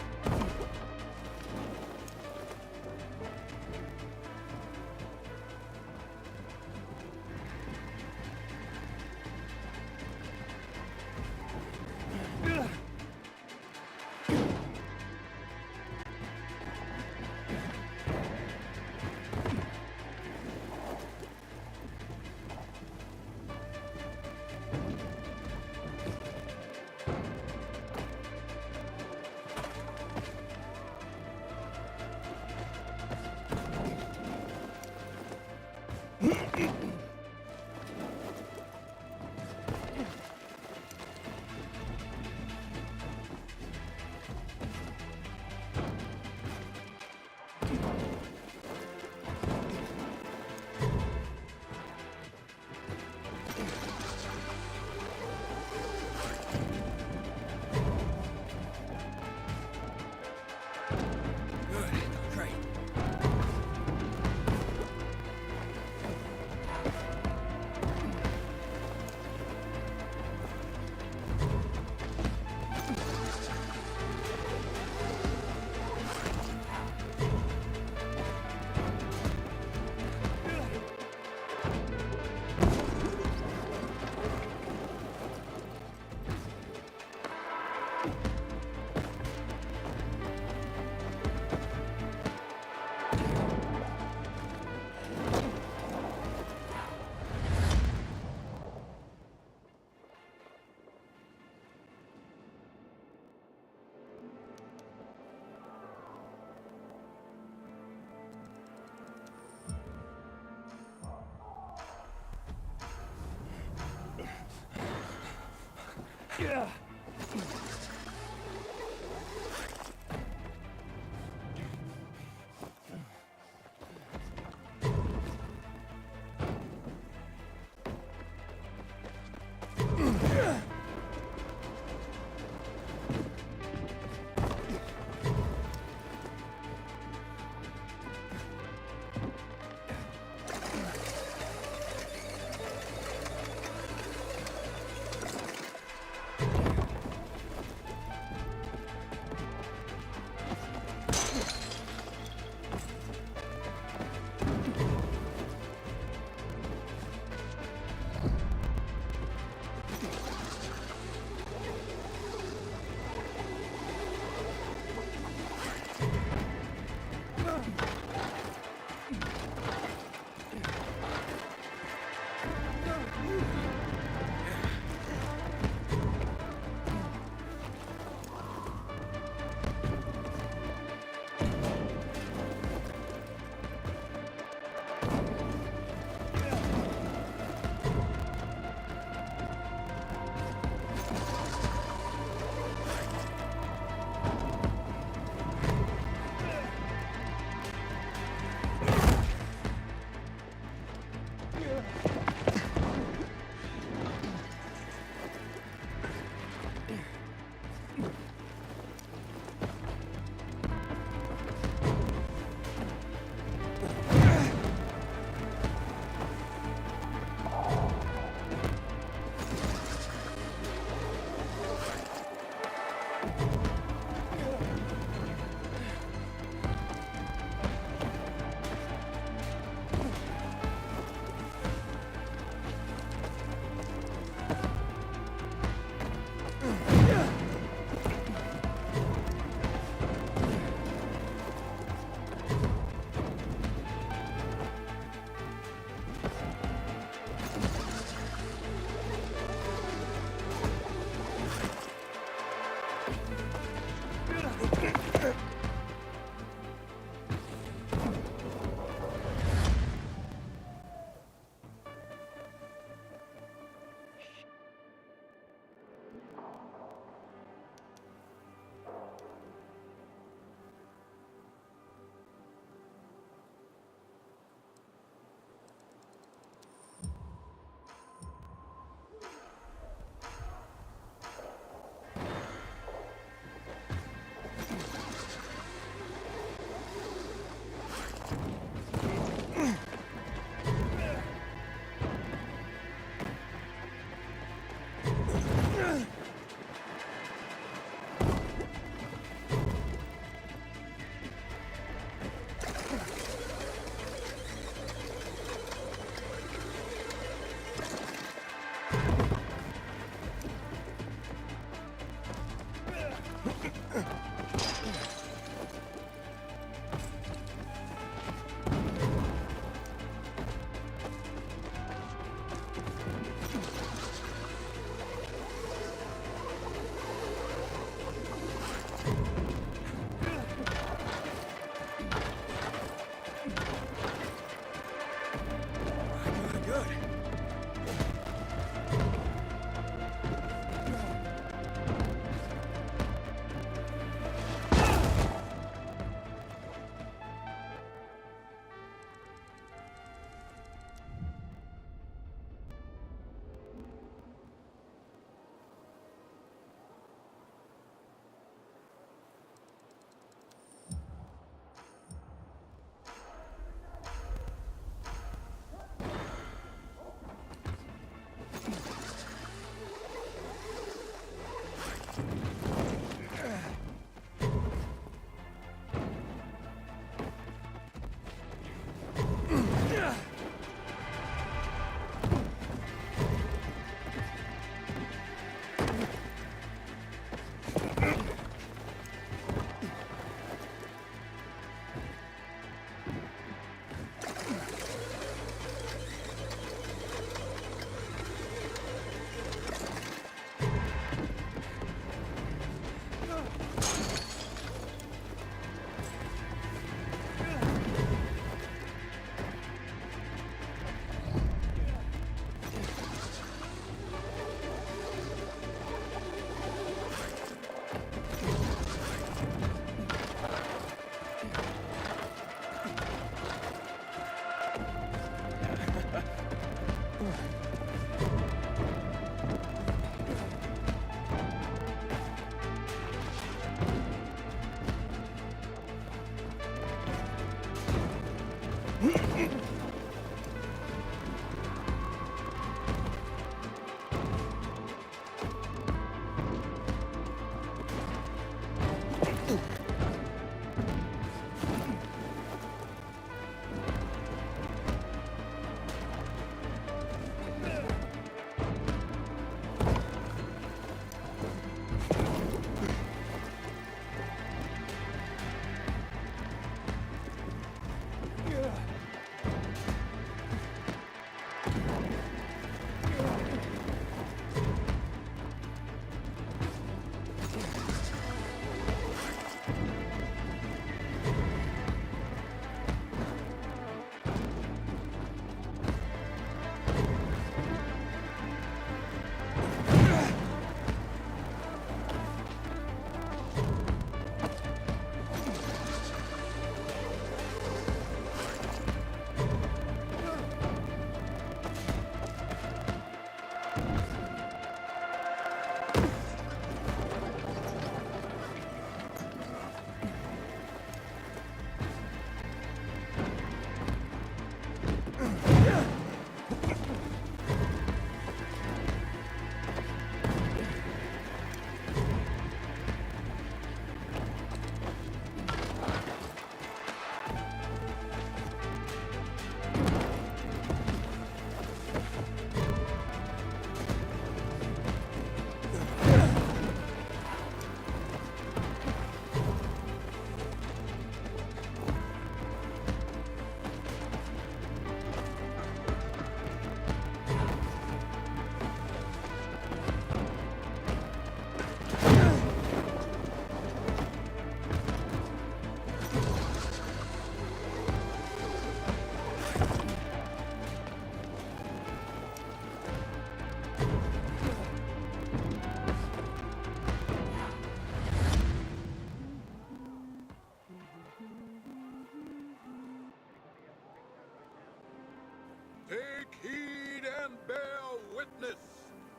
Take heed and bear witness,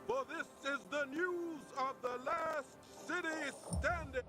for this is the news of the last city standing.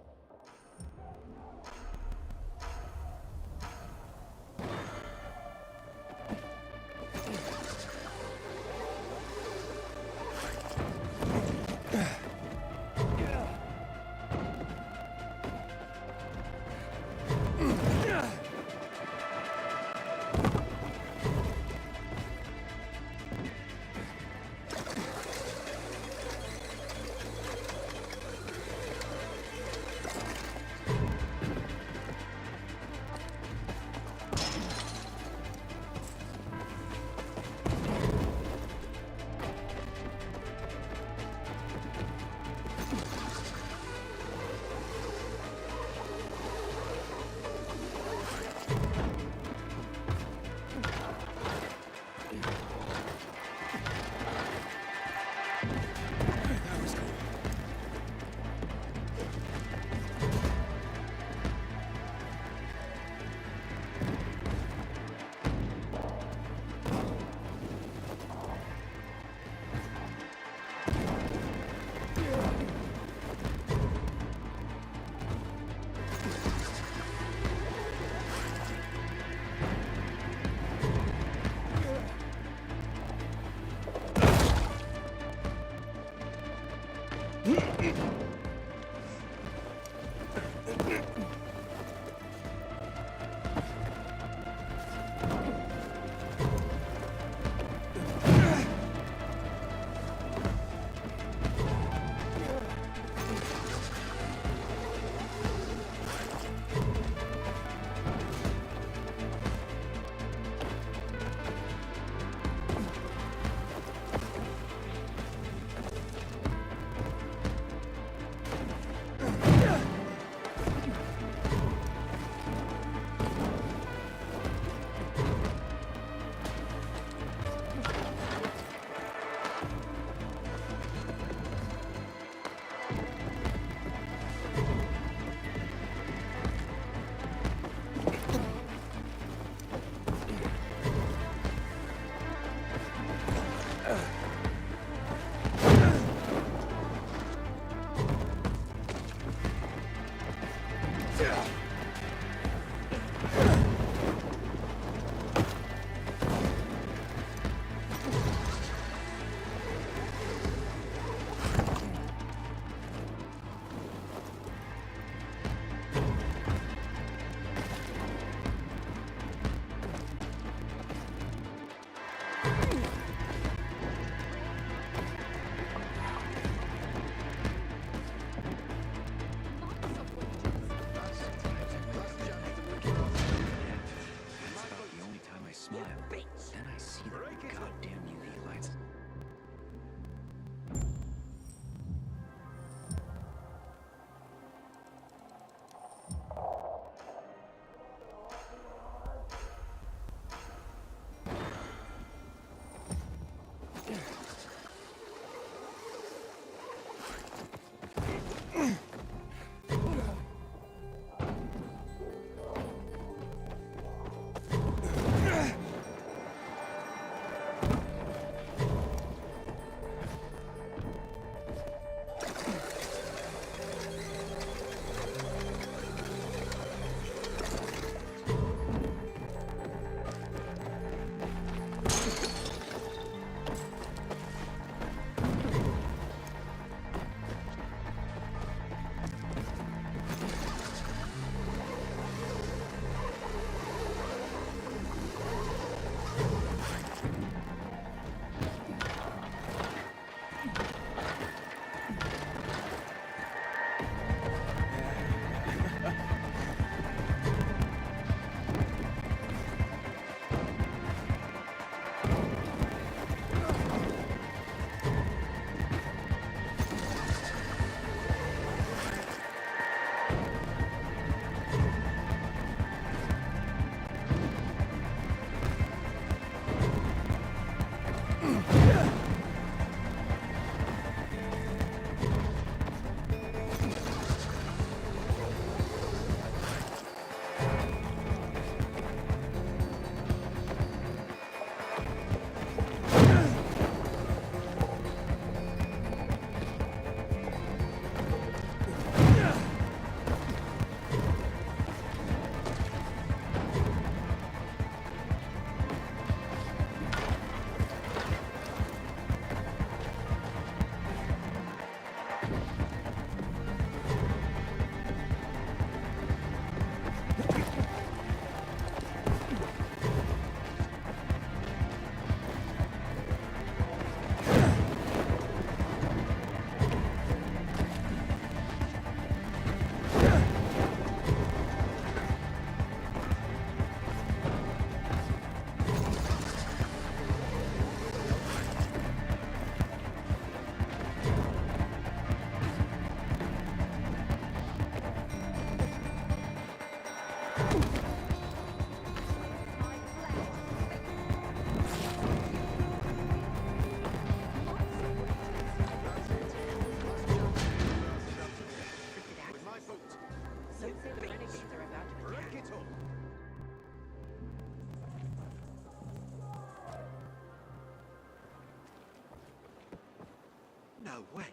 No way.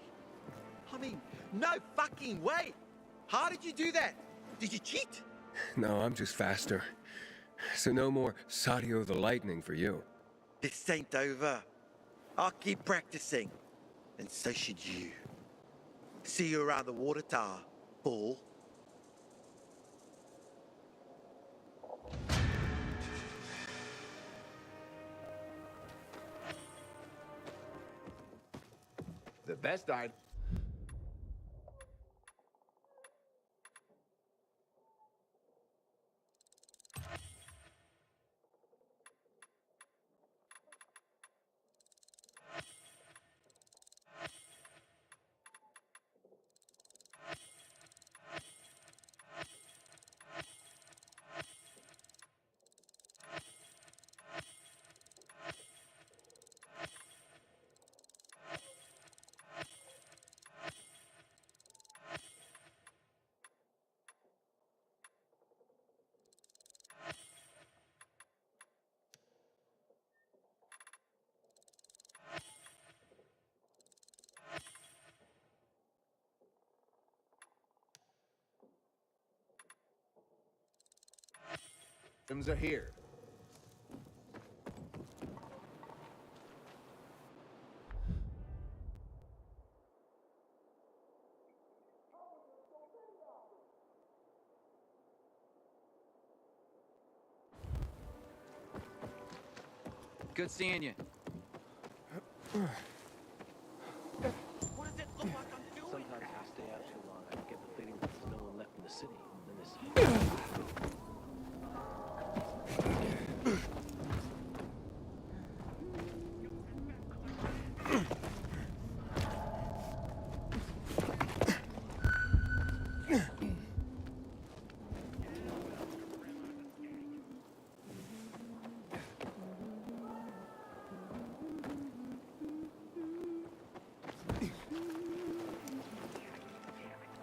I mean, no fucking way. How did you do that? Did you cheat? No, I'm just faster. So no more Sadio the Lightning for you. This ain't over. I'll keep practicing. And so should you. See you around the water tower, fool. best died. Items are here. Good seeing you. What does it look like I'm doing? Sometimes if I stay out too long, I get the feeling that there's no one left in the city. And this...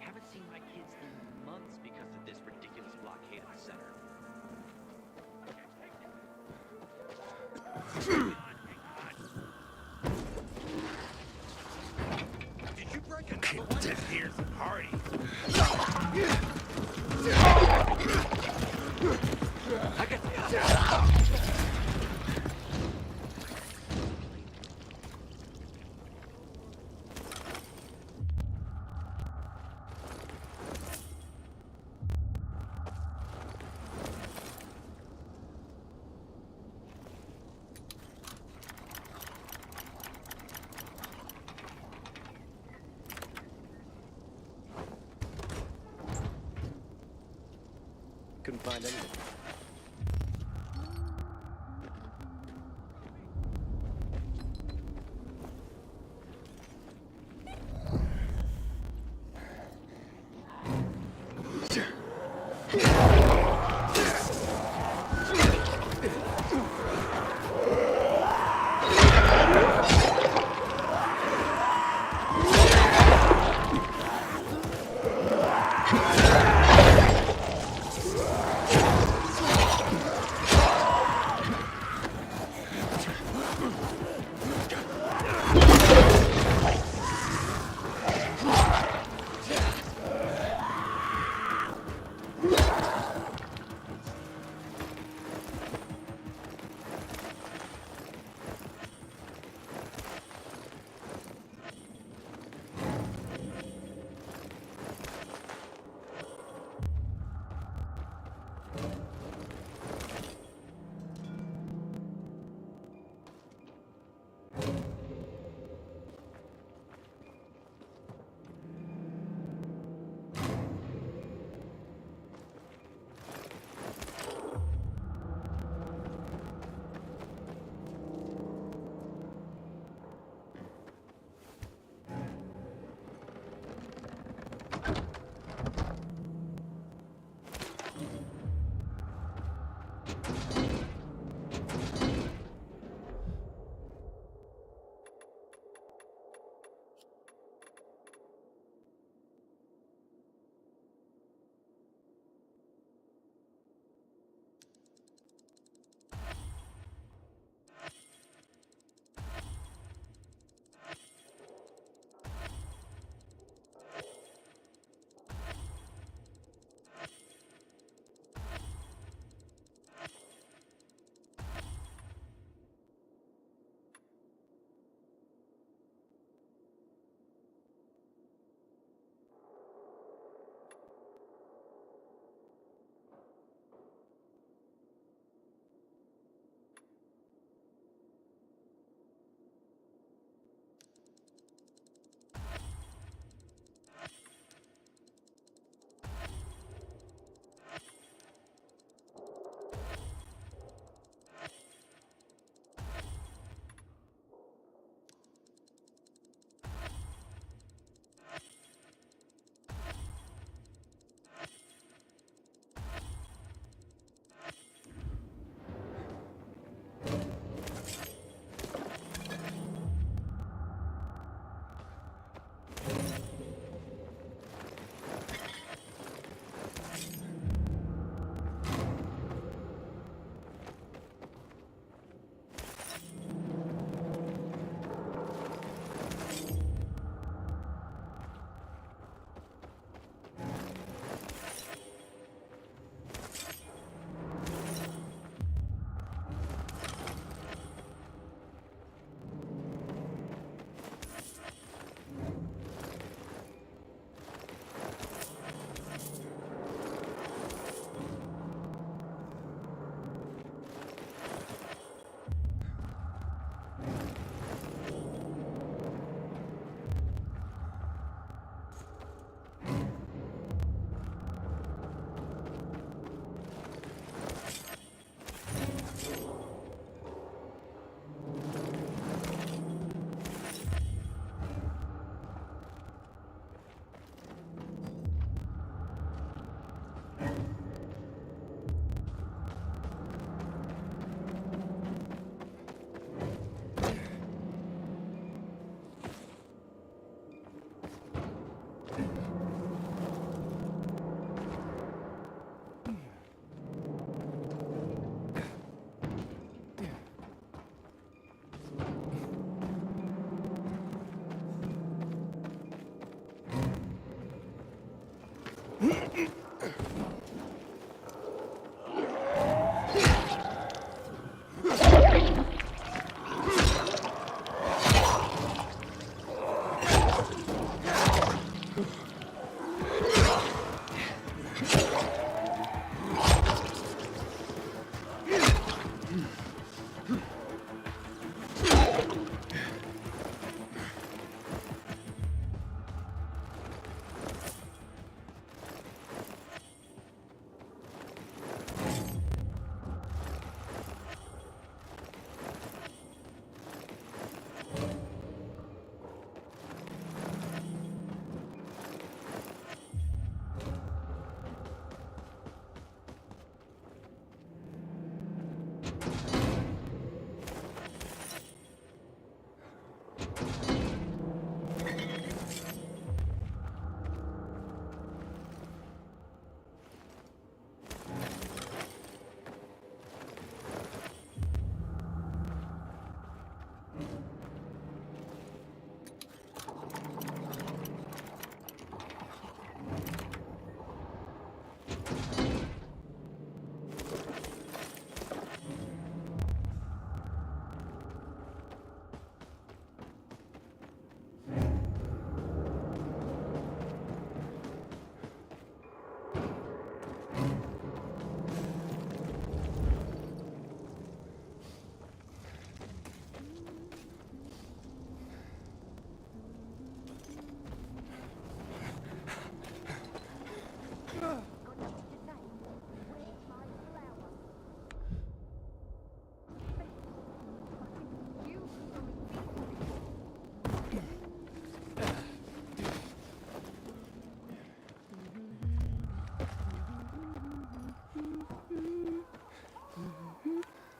Haven't seen my kids in months because of this ridiculous blockade at the center. Did you break another one? Here's the party. I got Couldn't find anything.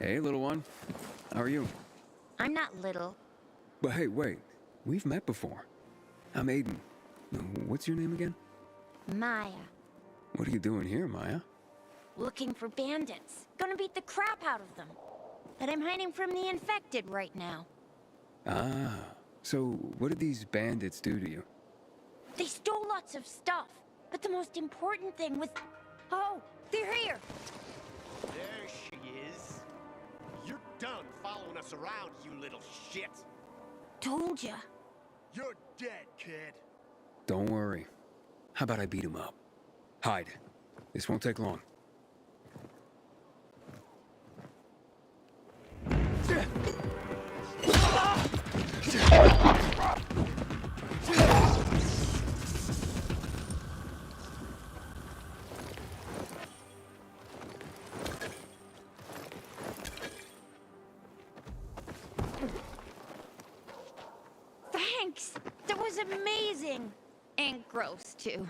Hey, little one. How are you? I'm not little. But hey, wait. We've met before. I'm Aiden. What's your name again? Maya. What are you doing here, Maya? Looking for bandits. Gonna beat the crap out of them. But I'm hiding from the infected right now. Ah. So, what did these bandits do to you? They stole lots of stuff. But the most important thing was... Oh, they're here! There she is. You're done following us around, you little shit. Told ya. You're dead, kid. Don't worry. How about I beat him up? Hide. This won't take long. Thanks! That was amazing! And gross, too.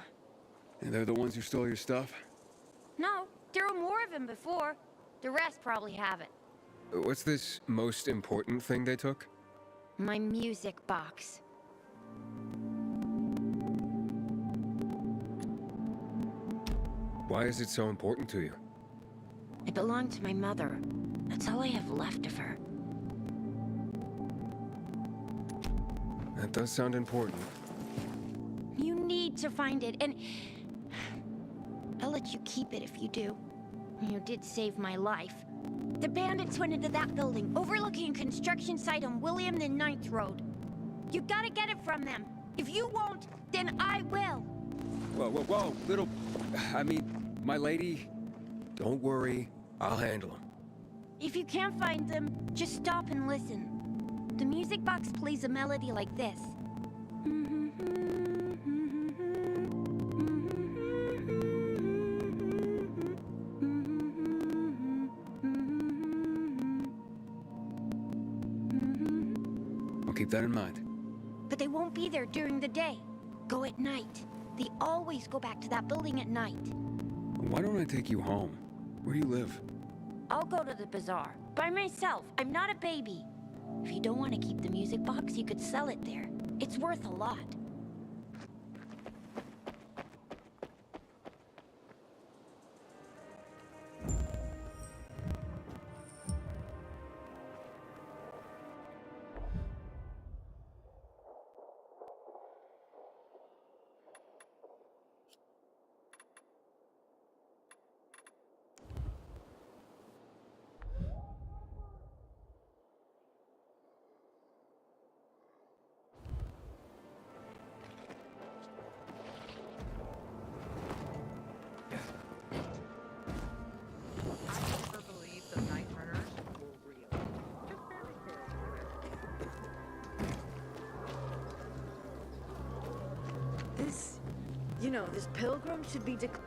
And they're the ones who stole your stuff? No, there were more of them before. The rest probably haven't. What's this most important thing they took? My music box. Why is it so important to you? It belonged to my mother. That's all I have left of her. That does sound important. You need to find it, and... I'll let you keep it if you do. You did save my life. The bandits went into that building, overlooking a construction site on William the Ninth Road. You gotta get it from them. If you won't, then I will. Whoa, whoa, whoa, little... I mean, my lady, don't worry. I'll handle them. If you can't find them, just stop and listen. The music box plays a melody like this. I'll keep that in mind. But they won't be there during the day. Go at night. They always go back to that building at night. Why don't I take you home? Where do you live? I'll go to the bazaar. By myself. I'm not a baby. If you don't want to keep the music box, you could sell it there. It's worth a lot. This, you know, this pilgrim should be declared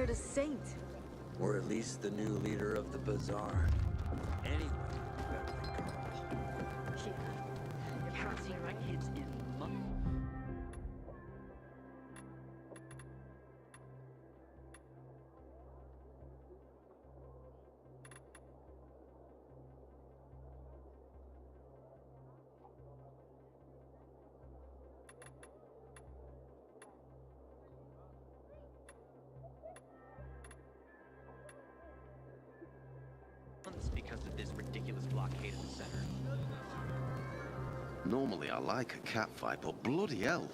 a saint. Or at least the new leader of the bazaar. Anyway, I haven't seen my kids in months. Because of this ridiculous blockade at the center. Normally I like a cat fight, but bloody hell.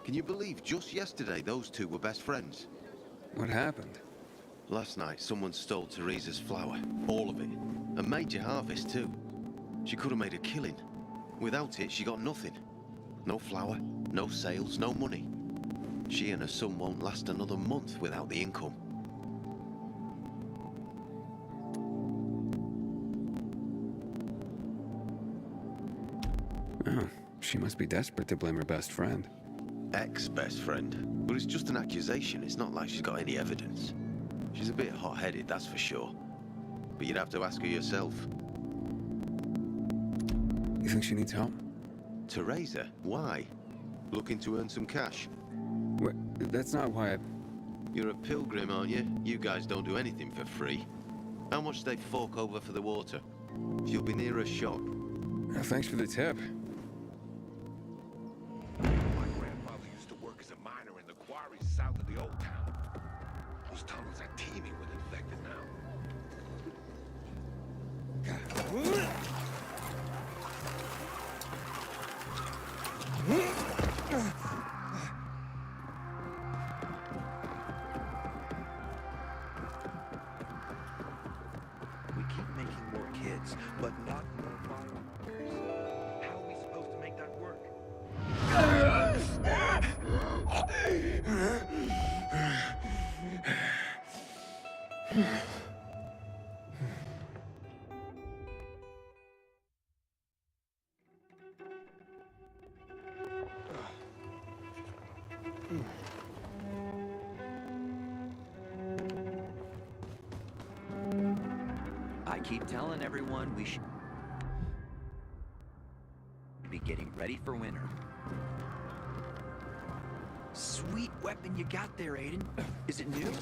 Can you believe just yesterday those two were best friends? What happened? Last night someone stole Teresa's flour. All of it. A major harvest too. She could have made a killing. Without it, she got nothing. No flour, no sales, no money. She and her son won't last another month without the income. Oh, she must be desperate to blame her best friend. Ex-best friend. But it's just an accusation. It's not like she's got any evidence. She's a bit hot-headed, that's for sure. But you'd have to ask her yourself. You think she needs help? Teresa? Why? Looking to earn some cash? Wait, that's not why I... You're a pilgrim, aren't you? You guys don't do anything for free. How much they fork over for the water? You'll be near a shop. Thanks for the tip. My grandfather used to work as a miner in the quarries south of the old town. Those tunnels are teeming with infected now. We keep making more kids, but not more fireworks. How are we supposed to make that work? I keep telling everyone we should be getting ready for winter. Sweet weapon you got there, Aiden. Is it new?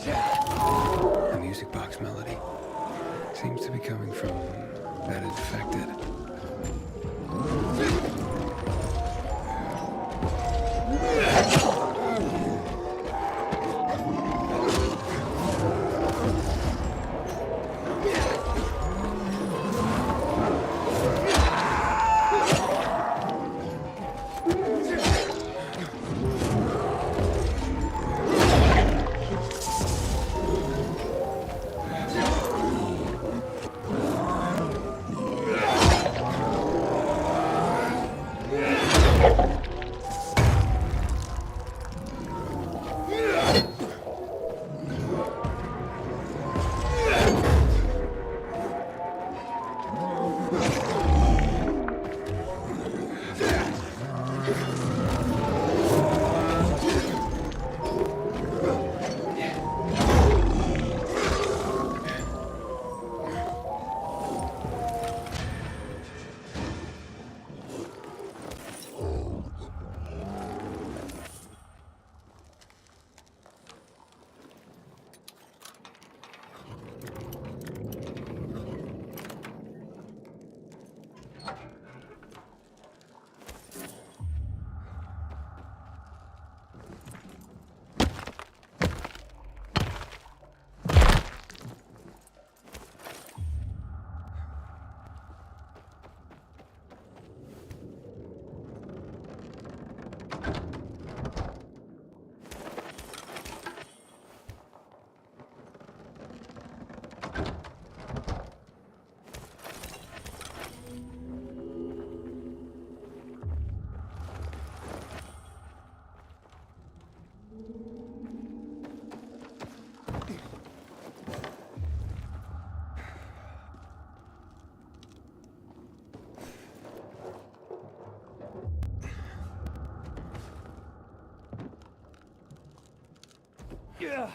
The music box melody seems to be coming from that infected. Yeah.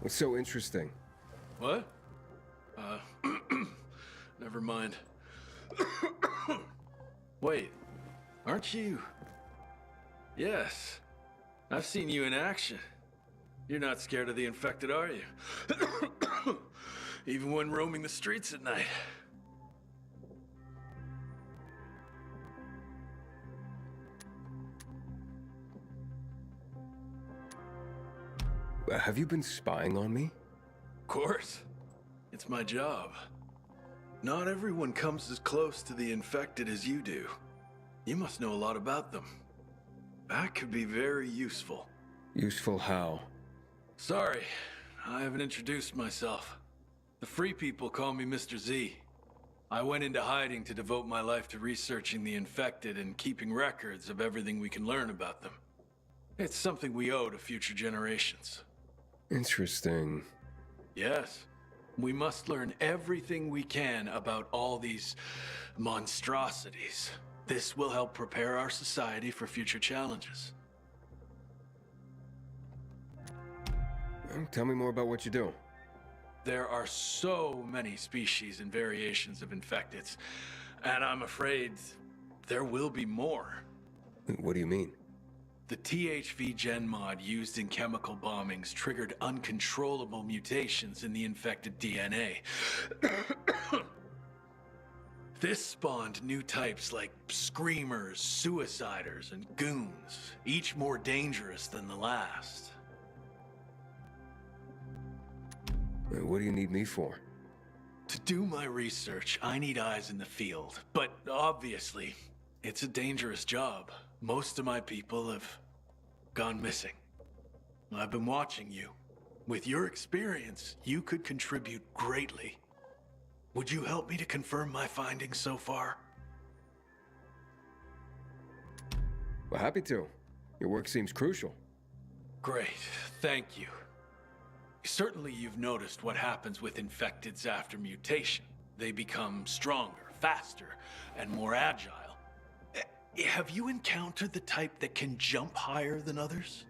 What's so interesting? What? Never mind. Wait, aren't you? Yes, I've seen you in action. You're not scared of the infected, are you? Even when roaming the streets at night. Have you been spying on me? Of course. It's my job. Not everyone comes as close to the infected as you do. You must know a lot about them. That could be very useful. Useful how? Sorry, I haven't introduced myself. The Free People call me Mr. Z. I went into hiding to devote my life to researching the infected and keeping records of everything we can learn about them. It's something we owe to future generations. Interesting. Yes. We must learn everything we can about all these monstrosities. This will help prepare our society for future challenges. Tell me more about what you do. There are so many species and variations of infecteds, and I'm afraid there will be more. What do you mean? The THV gen mod used in chemical bombings triggered uncontrollable mutations in the infected DNA. This spawned new types like screamers, suiciders, and goons, each more dangerous than the last. What do you need me for? To do my research, I need eyes in the field, but obviously, it's a dangerous job. Most of my people have gone missing. I've been watching you. With your experience, you could contribute greatly. Would you help me to confirm my findings so far? Well, happy to. Your work seems crucial. Great, thank you. Certainly you've noticed what happens with infecteds after mutation. They become stronger, faster, and more agile. Have you encountered the type that can jump higher than others?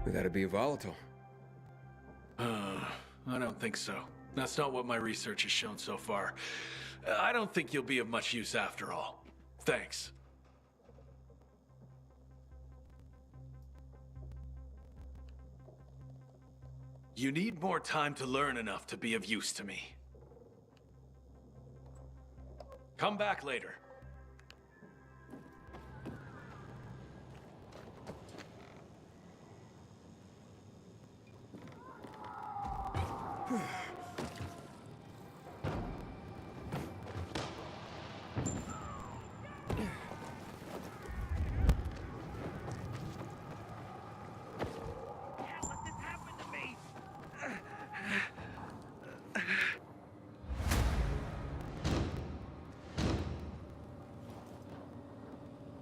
That'd be a volatile. I don't think so. That's not what my research has shown so far. I don't think you'll be of much use after all. Thanks. You need more time to learn enough to be of use to me. Come back later.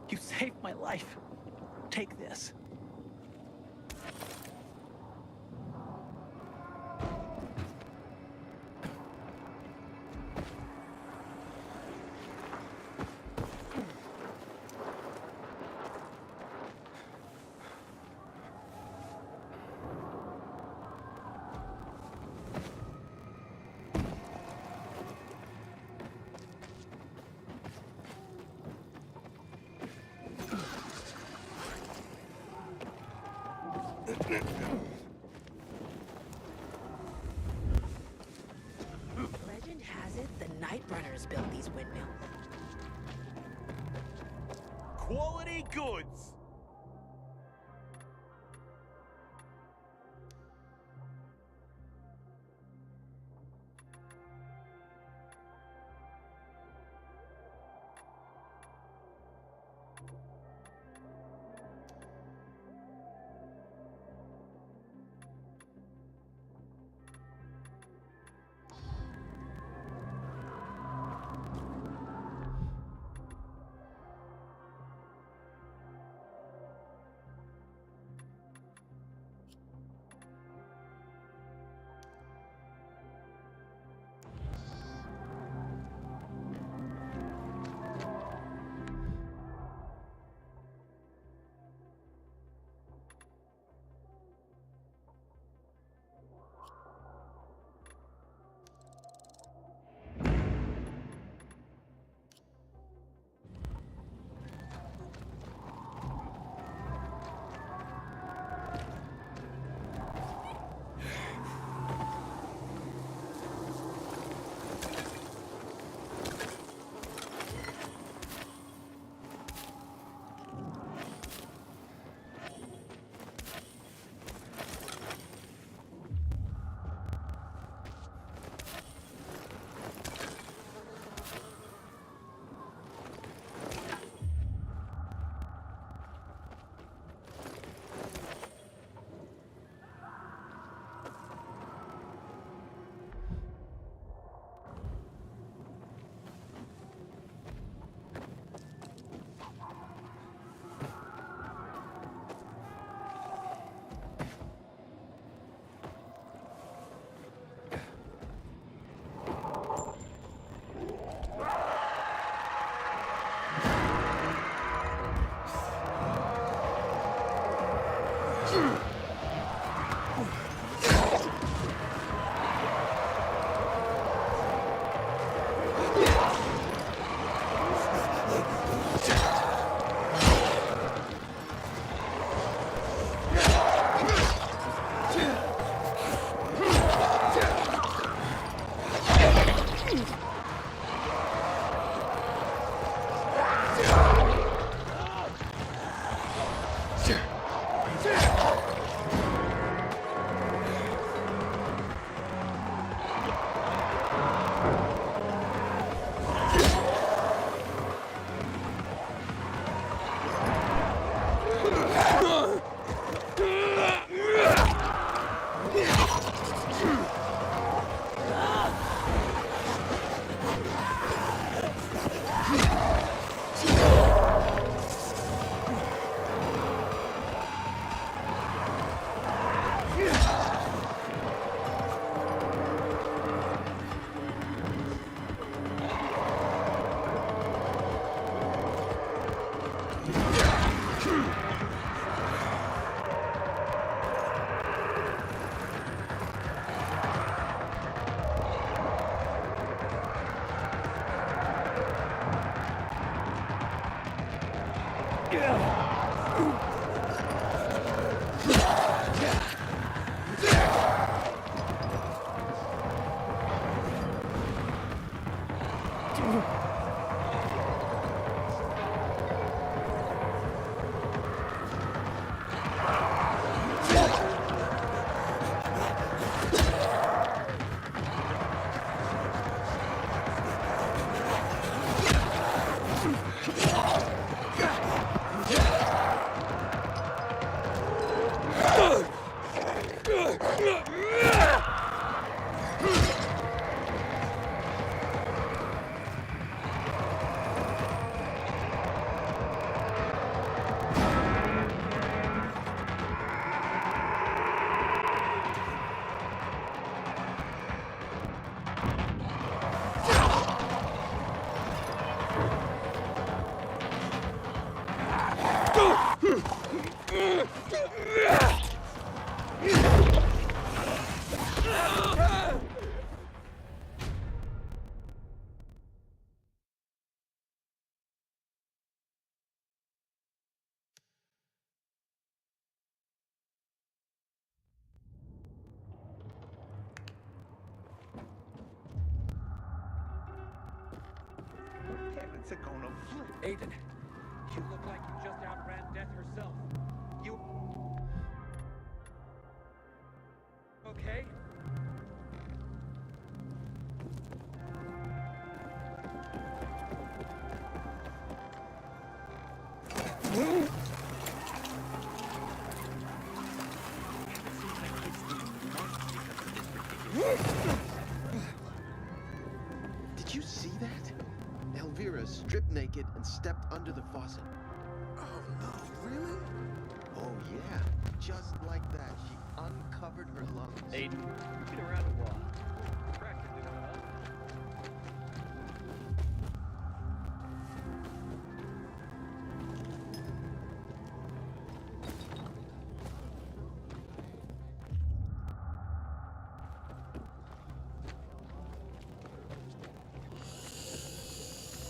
You saved my life. Take this. Legend has it the Night Runners built these windmills. Quality goods! Heavens are gonna flip. Aiden, you look like you just outran death herself. You... okay? Did you see that? Elvira stripped naked and stepped under the faucet. Oh no, really? Oh yeah, just like that. She uncovered her lungs. Aiden, you've been around a while. Practically know all.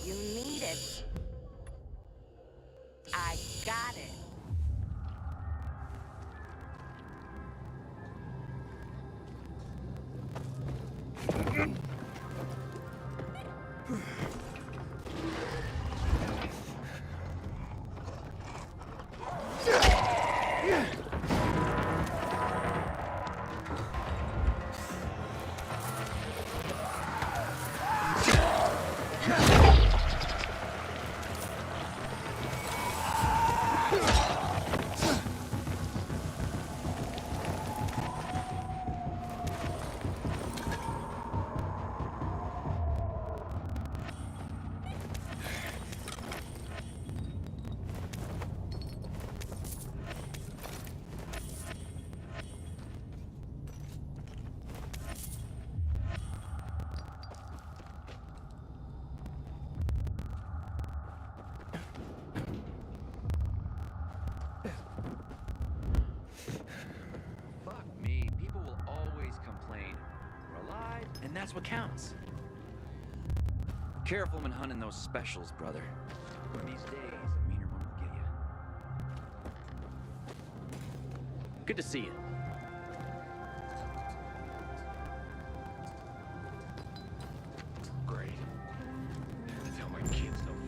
You need it. I got it. that's what counts. Careful when hunting those specials, brother. One of these days, a meaner one will get you. Good to see you. Great. Tell my kids don't.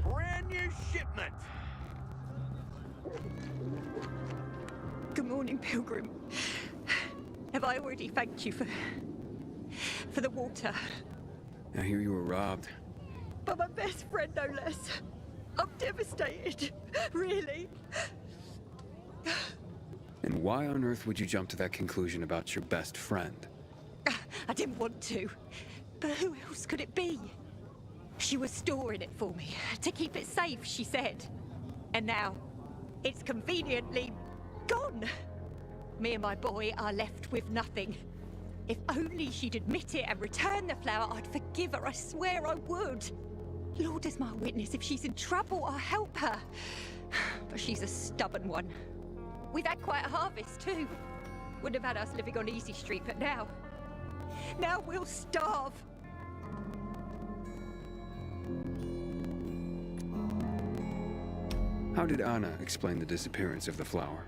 Brand new shipment! Good morning, Pilgrim. Have I already thanked you for the water? I hear you were robbed. But my best friend, no less. I'm devastated. Really. And why on earth would you jump to that conclusion about your best friend? I didn't want to. But who else could it be? She was storing it for me, to keep it safe, she said. And now, it's conveniently gone. Me and my boy are left with nothing. If only she'd admit it and return the flower, I'd forgive her, I swear I would. Lord is my witness, if she's in trouble, I'll help her. But she's a stubborn one. We've had quite a harvest, too. Wouldn't have had us living on Easy Street, but now we'll starve. How did Anna explain the disappearance of the flower?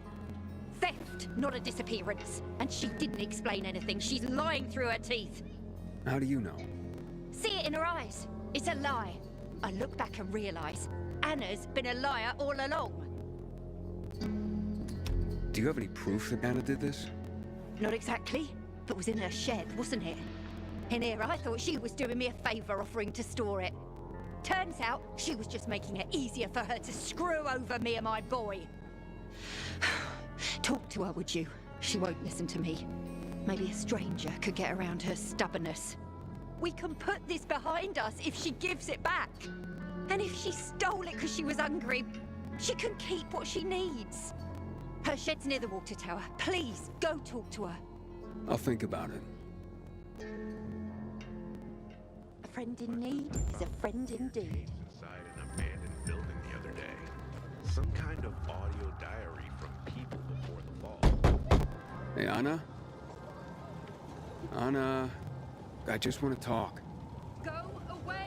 Theft, not a disappearance. And she didn't explain anything. She's lying through her teeth. How do you know? See it in her eyes. It's a lie. I look back and realize Anna's been a liar all along. Do you have any proof that Anna did this? Not exactly, but it was in her shed, wasn't it? In here, I thought she was doing me a favor offering to store it. Turns out, she was just making it easier for her to screw over me and my boy. Talk to her, would you? She won't listen to me. Maybe a stranger could get around her stubbornness. We can put this behind us if she gives it back. And if she stole it because she was hungry, she can keep what she needs. Her shed's near the water tower. Please, go talk to her. I'll think about it. A friend in need is a friend indeed. Inside an abandoned building the other day. Some kind of audio diary from people before the fall. Hey, Anna? Anna, I just want to talk. Go away!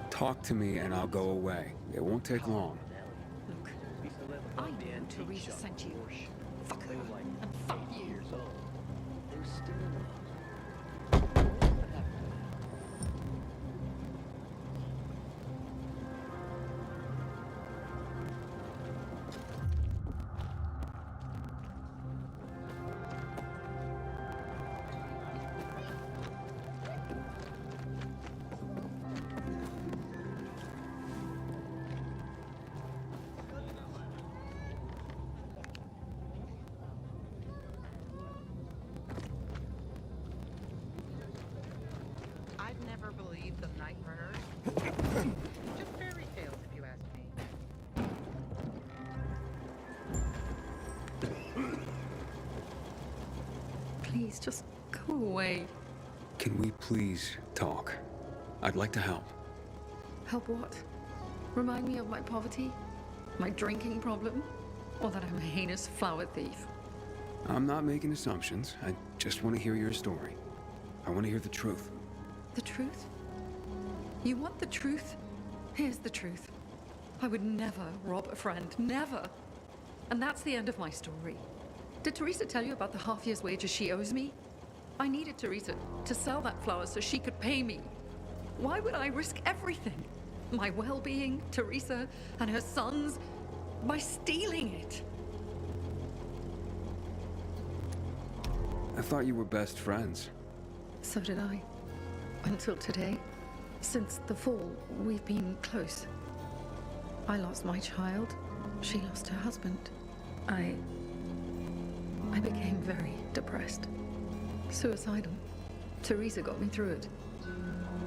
Talk to me and I'll go away. It won't take long. Look, I know Teresa sent you. Fuck her, and fuck you. They're still in love. I've never believed the Night Runners. Just fairy tales, if you ask me. Please, just go away. Can we please talk? I'd like to help. Help what? Remind me of my poverty? My drinking problem? Or that I'm a heinous flower thief? I'm not making assumptions. I just want to hear your story. I want to hear the truth. The truth? You want the truth? Here's the truth. I would never rob a friend. Never. And that's the end of my story. Did Teresa tell you about the half year's wages she owes me? I needed Teresa to sell that flower so she could pay me. Why would I risk everything? My well-being, Teresa, and her sons, by stealing it? I thought you were best friends. So did I. Until today. Since the fall, we've been close. I lost my child. She lost her husband. I became very depressed. Suicidal. Teresa got me through it.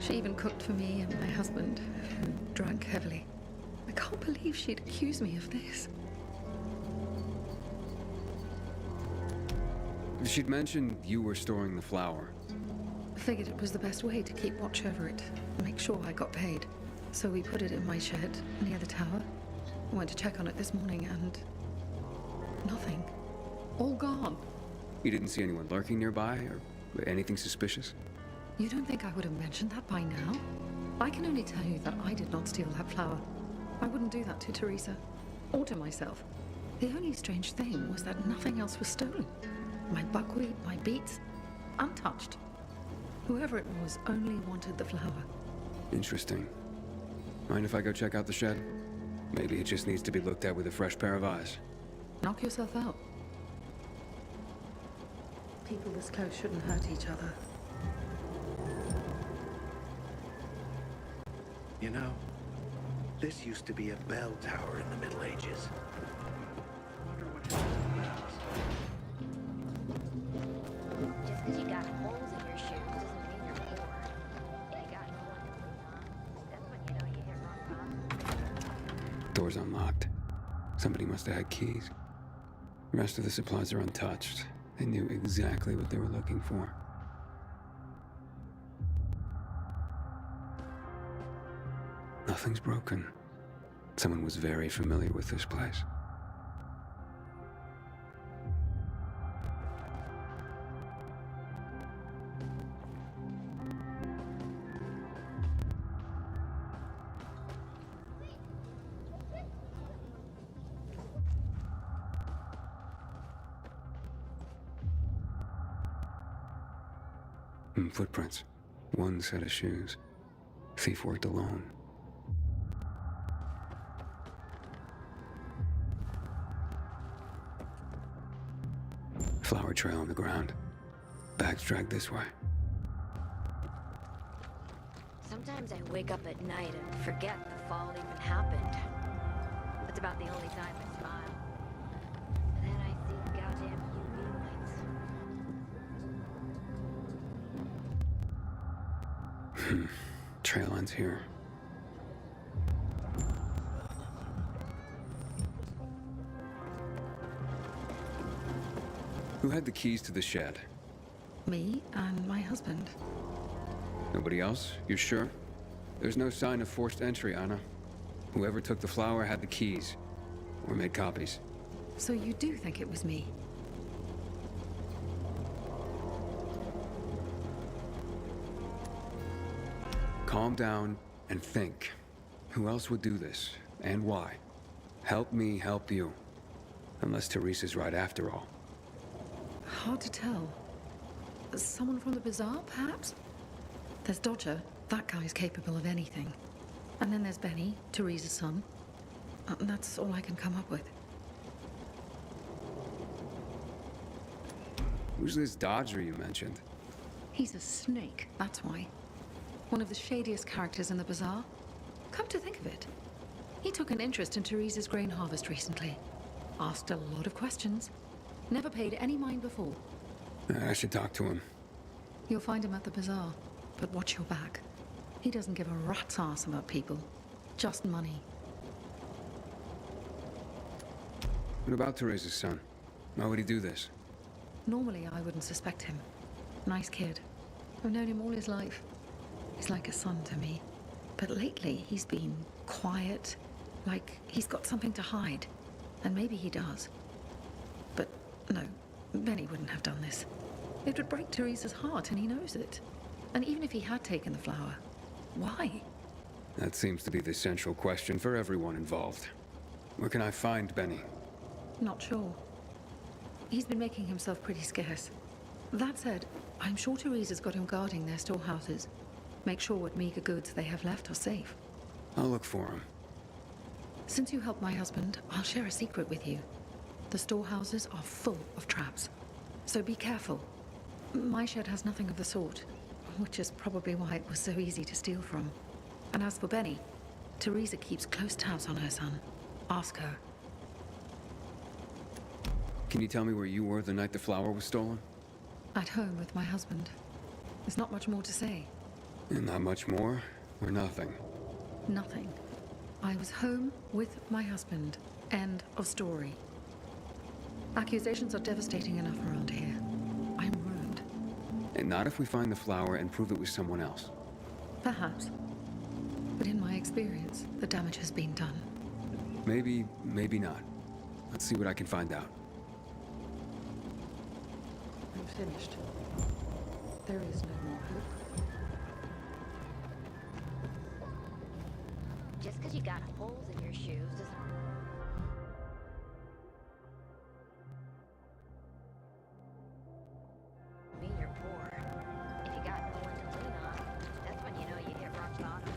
She even cooked for me and my husband, who drank heavily. I can't believe she'd accuse me of this. She'd mentioned you were storing the flour. Figured it was the best way to keep watch over it, make sure I got paid. So we put it in my shed near the tower. I went to check on it this morning and... nothing. All gone. You didn't see anyone lurking nearby, or anything suspicious? You don't think I would have mentioned that by now? I can only tell you that I did not steal that flour. I wouldn't do that to Teresa, or to myself. The only strange thing was that nothing else was stolen. My buckwheat, my beets, untouched. Whoever it was only wanted the flour. Interesting. Mind if I go check out the shed? Maybe it just needs to be looked at with a fresh pair of eyes. Knock yourself out. People this close shouldn't hurt each other. You know, this used to be a bell tower in the Middle Ages. Just because you got holes in your shoes doesn't mean you're poor. If you got no one to lean on, that's when you know you hit rock bottom. Door's unlocked. Somebody must have had keys. The rest of the supplies are untouched. They knew exactly what they were looking for. Nothing's broken. Someone was very familiar with this place. Footprints. One set of shoes. Thief worked alone. Flower trail on the ground. Bags dragged this way. Sometimes I wake up at night and forget the fall even happened. That's about the only time I smile. And then I see the goddamn UV lights. Trail ends here. Who had the keys to the shed? Me and my husband. Nobody else? You're sure? There's no sign of forced entry, Anna. Whoever took the flour had the keys. Or made copies. So you do think it was me? Calm down and think. Who else would do this? And why? Help me help you. Unless Teresa's right after all. Hard to tell. Someone from the bazaar, perhaps? There's Dodger. That guy's capable of anything. And then there's Benny, Teresa's son. That's all I can come up with. Who's this Dodger you mentioned? He's a snake, that's why. One of the shadiest characters in the bazaar. Come to think of it, he took an interest in Teresa's grain harvest recently. Asked a lot of questions. Never paid any mind before. I should talk to him. You'll find him at the bazaar, but watch your back. He doesn't give a rat's ass about people. Just money. What about Teresa's son? Why would he do this? Normally, I wouldn't suspect him. Nice kid. I've known him all his life. He's like a son to me. But lately, he's been quiet, like he's got something to hide. And maybe he does. But no, Benny wouldn't have done this. It would break Teresa's heart, and he knows it. And even if he had taken the flower, why? That seems to be the central question for everyone involved. Where can I find Benny? Not sure. He's been making himself pretty scarce. That said, I'm sure Teresa's got him guarding their storehouses. Make sure what meager goods they have left are safe. I'll look for him. Since you helped my husband, I'll share a secret with you. The storehouses are full of traps. So be careful. My shed has nothing of the sort, which is probably why it was so easy to steal from. And as for Benny, Teresa keeps close tabs on her son. Ask her. Can you tell me where you were the night the flower was stolen? At home with my husband. There's not much more to say. And not much more, or nothing? Nothing. I was home with my husband. End of story. Accusations are devastating enough around here. I'm ruined. And not if we find the flower and prove it was someone else. Perhaps. But in my experience, the damage has been done. Maybe, maybe not. Let's see what I can find out. I'm finished. There is no more hope. Just because you got holes in your shoes doesn't mean you're poor. If you got no one to lean on, that's when you know you hit rock bottom.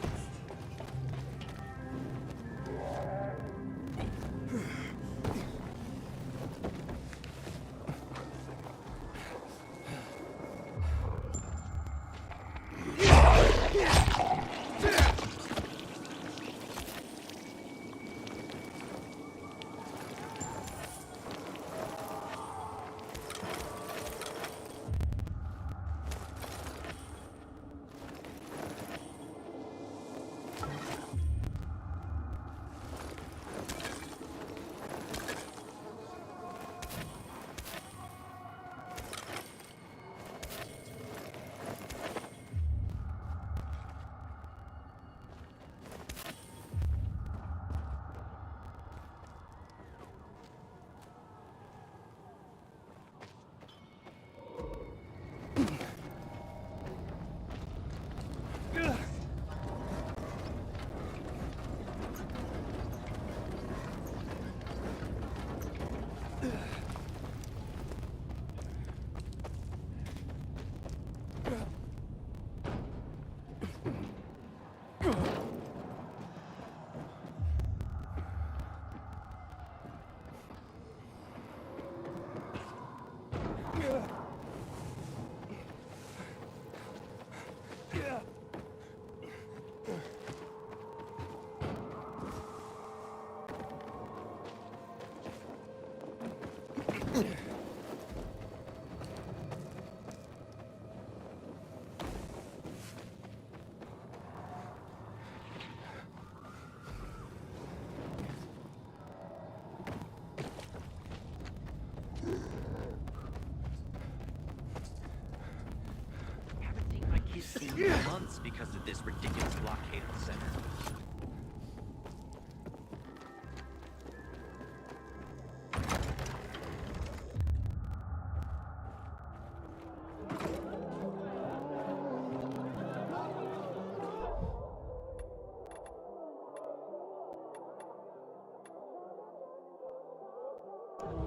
In months because of this ridiculous blockade of the center.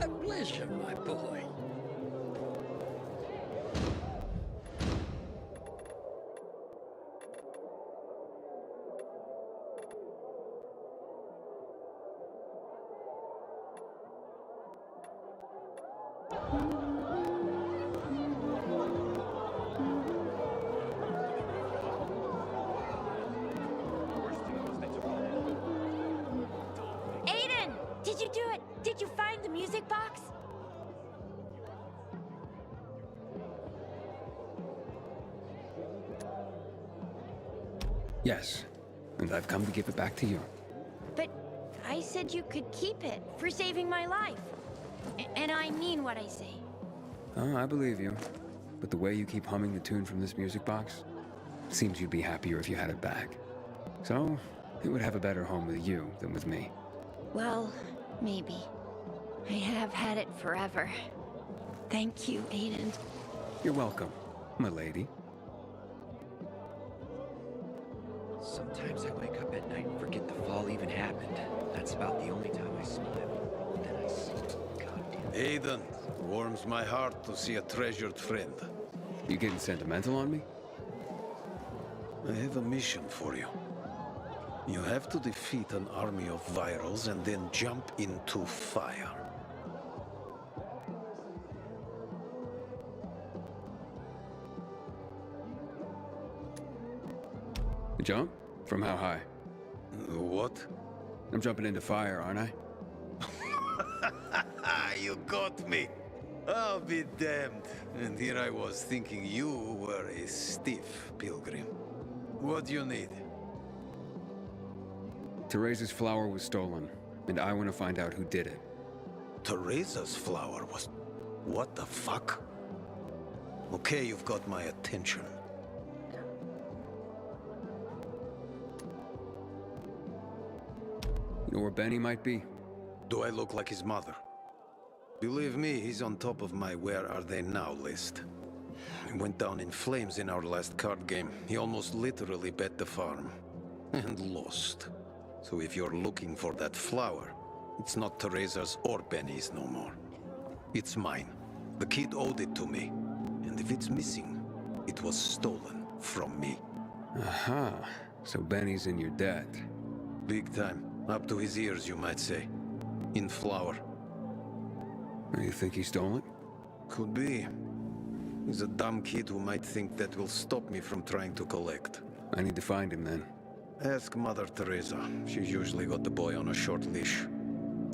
A pleasure, my boy. Aiden! Did you do it? Did you find the music box? Yes, and I've come to give it back to you. But I said you could keep it for saving my life. And I mean what I say. Oh, I believe you. But the way you keep humming the tune from this music box, seems you'd be happier if you had it back. So, it would have a better home with you than with me. Well, maybe. I have had it forever. Thank you, Aiden. You're welcome, my lady. Sometimes I wake up at night and forget the fall even happened. That's about the only time I smile. Then I see goddamn... Aiden, warms my heart to see a treasured friend. You getting sentimental on me? I have a mission for you. You have to defeat an army of virals and then jump into fire. Jump? From how high? What? I'm jumping into fire, aren't I? You got me. I'll be damned. And here I was thinking you were a stiff pilgrim. What do you need? Teresa's flower was stolen, and I want to find out who did it. Teresa's flower was... What the fuck? Okay, you've got my attention. You know where Benny might be? Do I look like his mother? Believe me, he's on top of my where are they now list. He went down in flames in our last card game. He almost literally bet the farm. And lost. So if you're looking for that flower, it's not Teresa's or Benny's no more. It's mine. The kid owed it to me. And if it's missing, it was stolen from me. Aha. So Benny's in your debt. Big time. Up to his ears, you might say. In flour. You think he stole it? Could be. He's a dumb kid who might think that will stop me from trying to collect. I need to find him then. Ask Mother Teresa. She's usually got the boy on a short leash.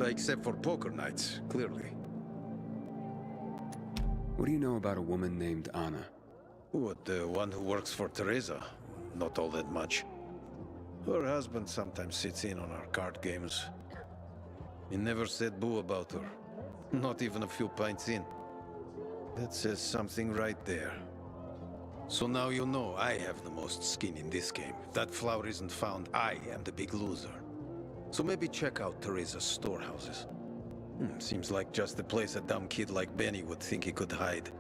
Except for poker nights, clearly. What do you know about a woman named Anna? What, the one who works for Teresa? Not all that much. Her husband sometimes sits in on our card games. He never said boo about her. Not even a few pints in. That says something right there. So now you know I have the most skin in this game. If that flower isn't found, I am the big loser. So maybe check out Teresa's storehouses. Seems like just the place a dumb kid like Benny would think he could hide.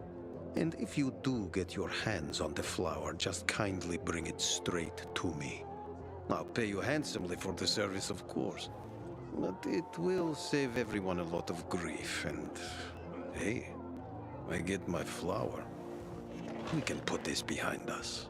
And if you do get your hands on the flower, just kindly bring it straight to me. I'll pay you handsomely for the service, of course. But it will save everyone a lot of grief, and... hey, I get my flower. We can put this behind us.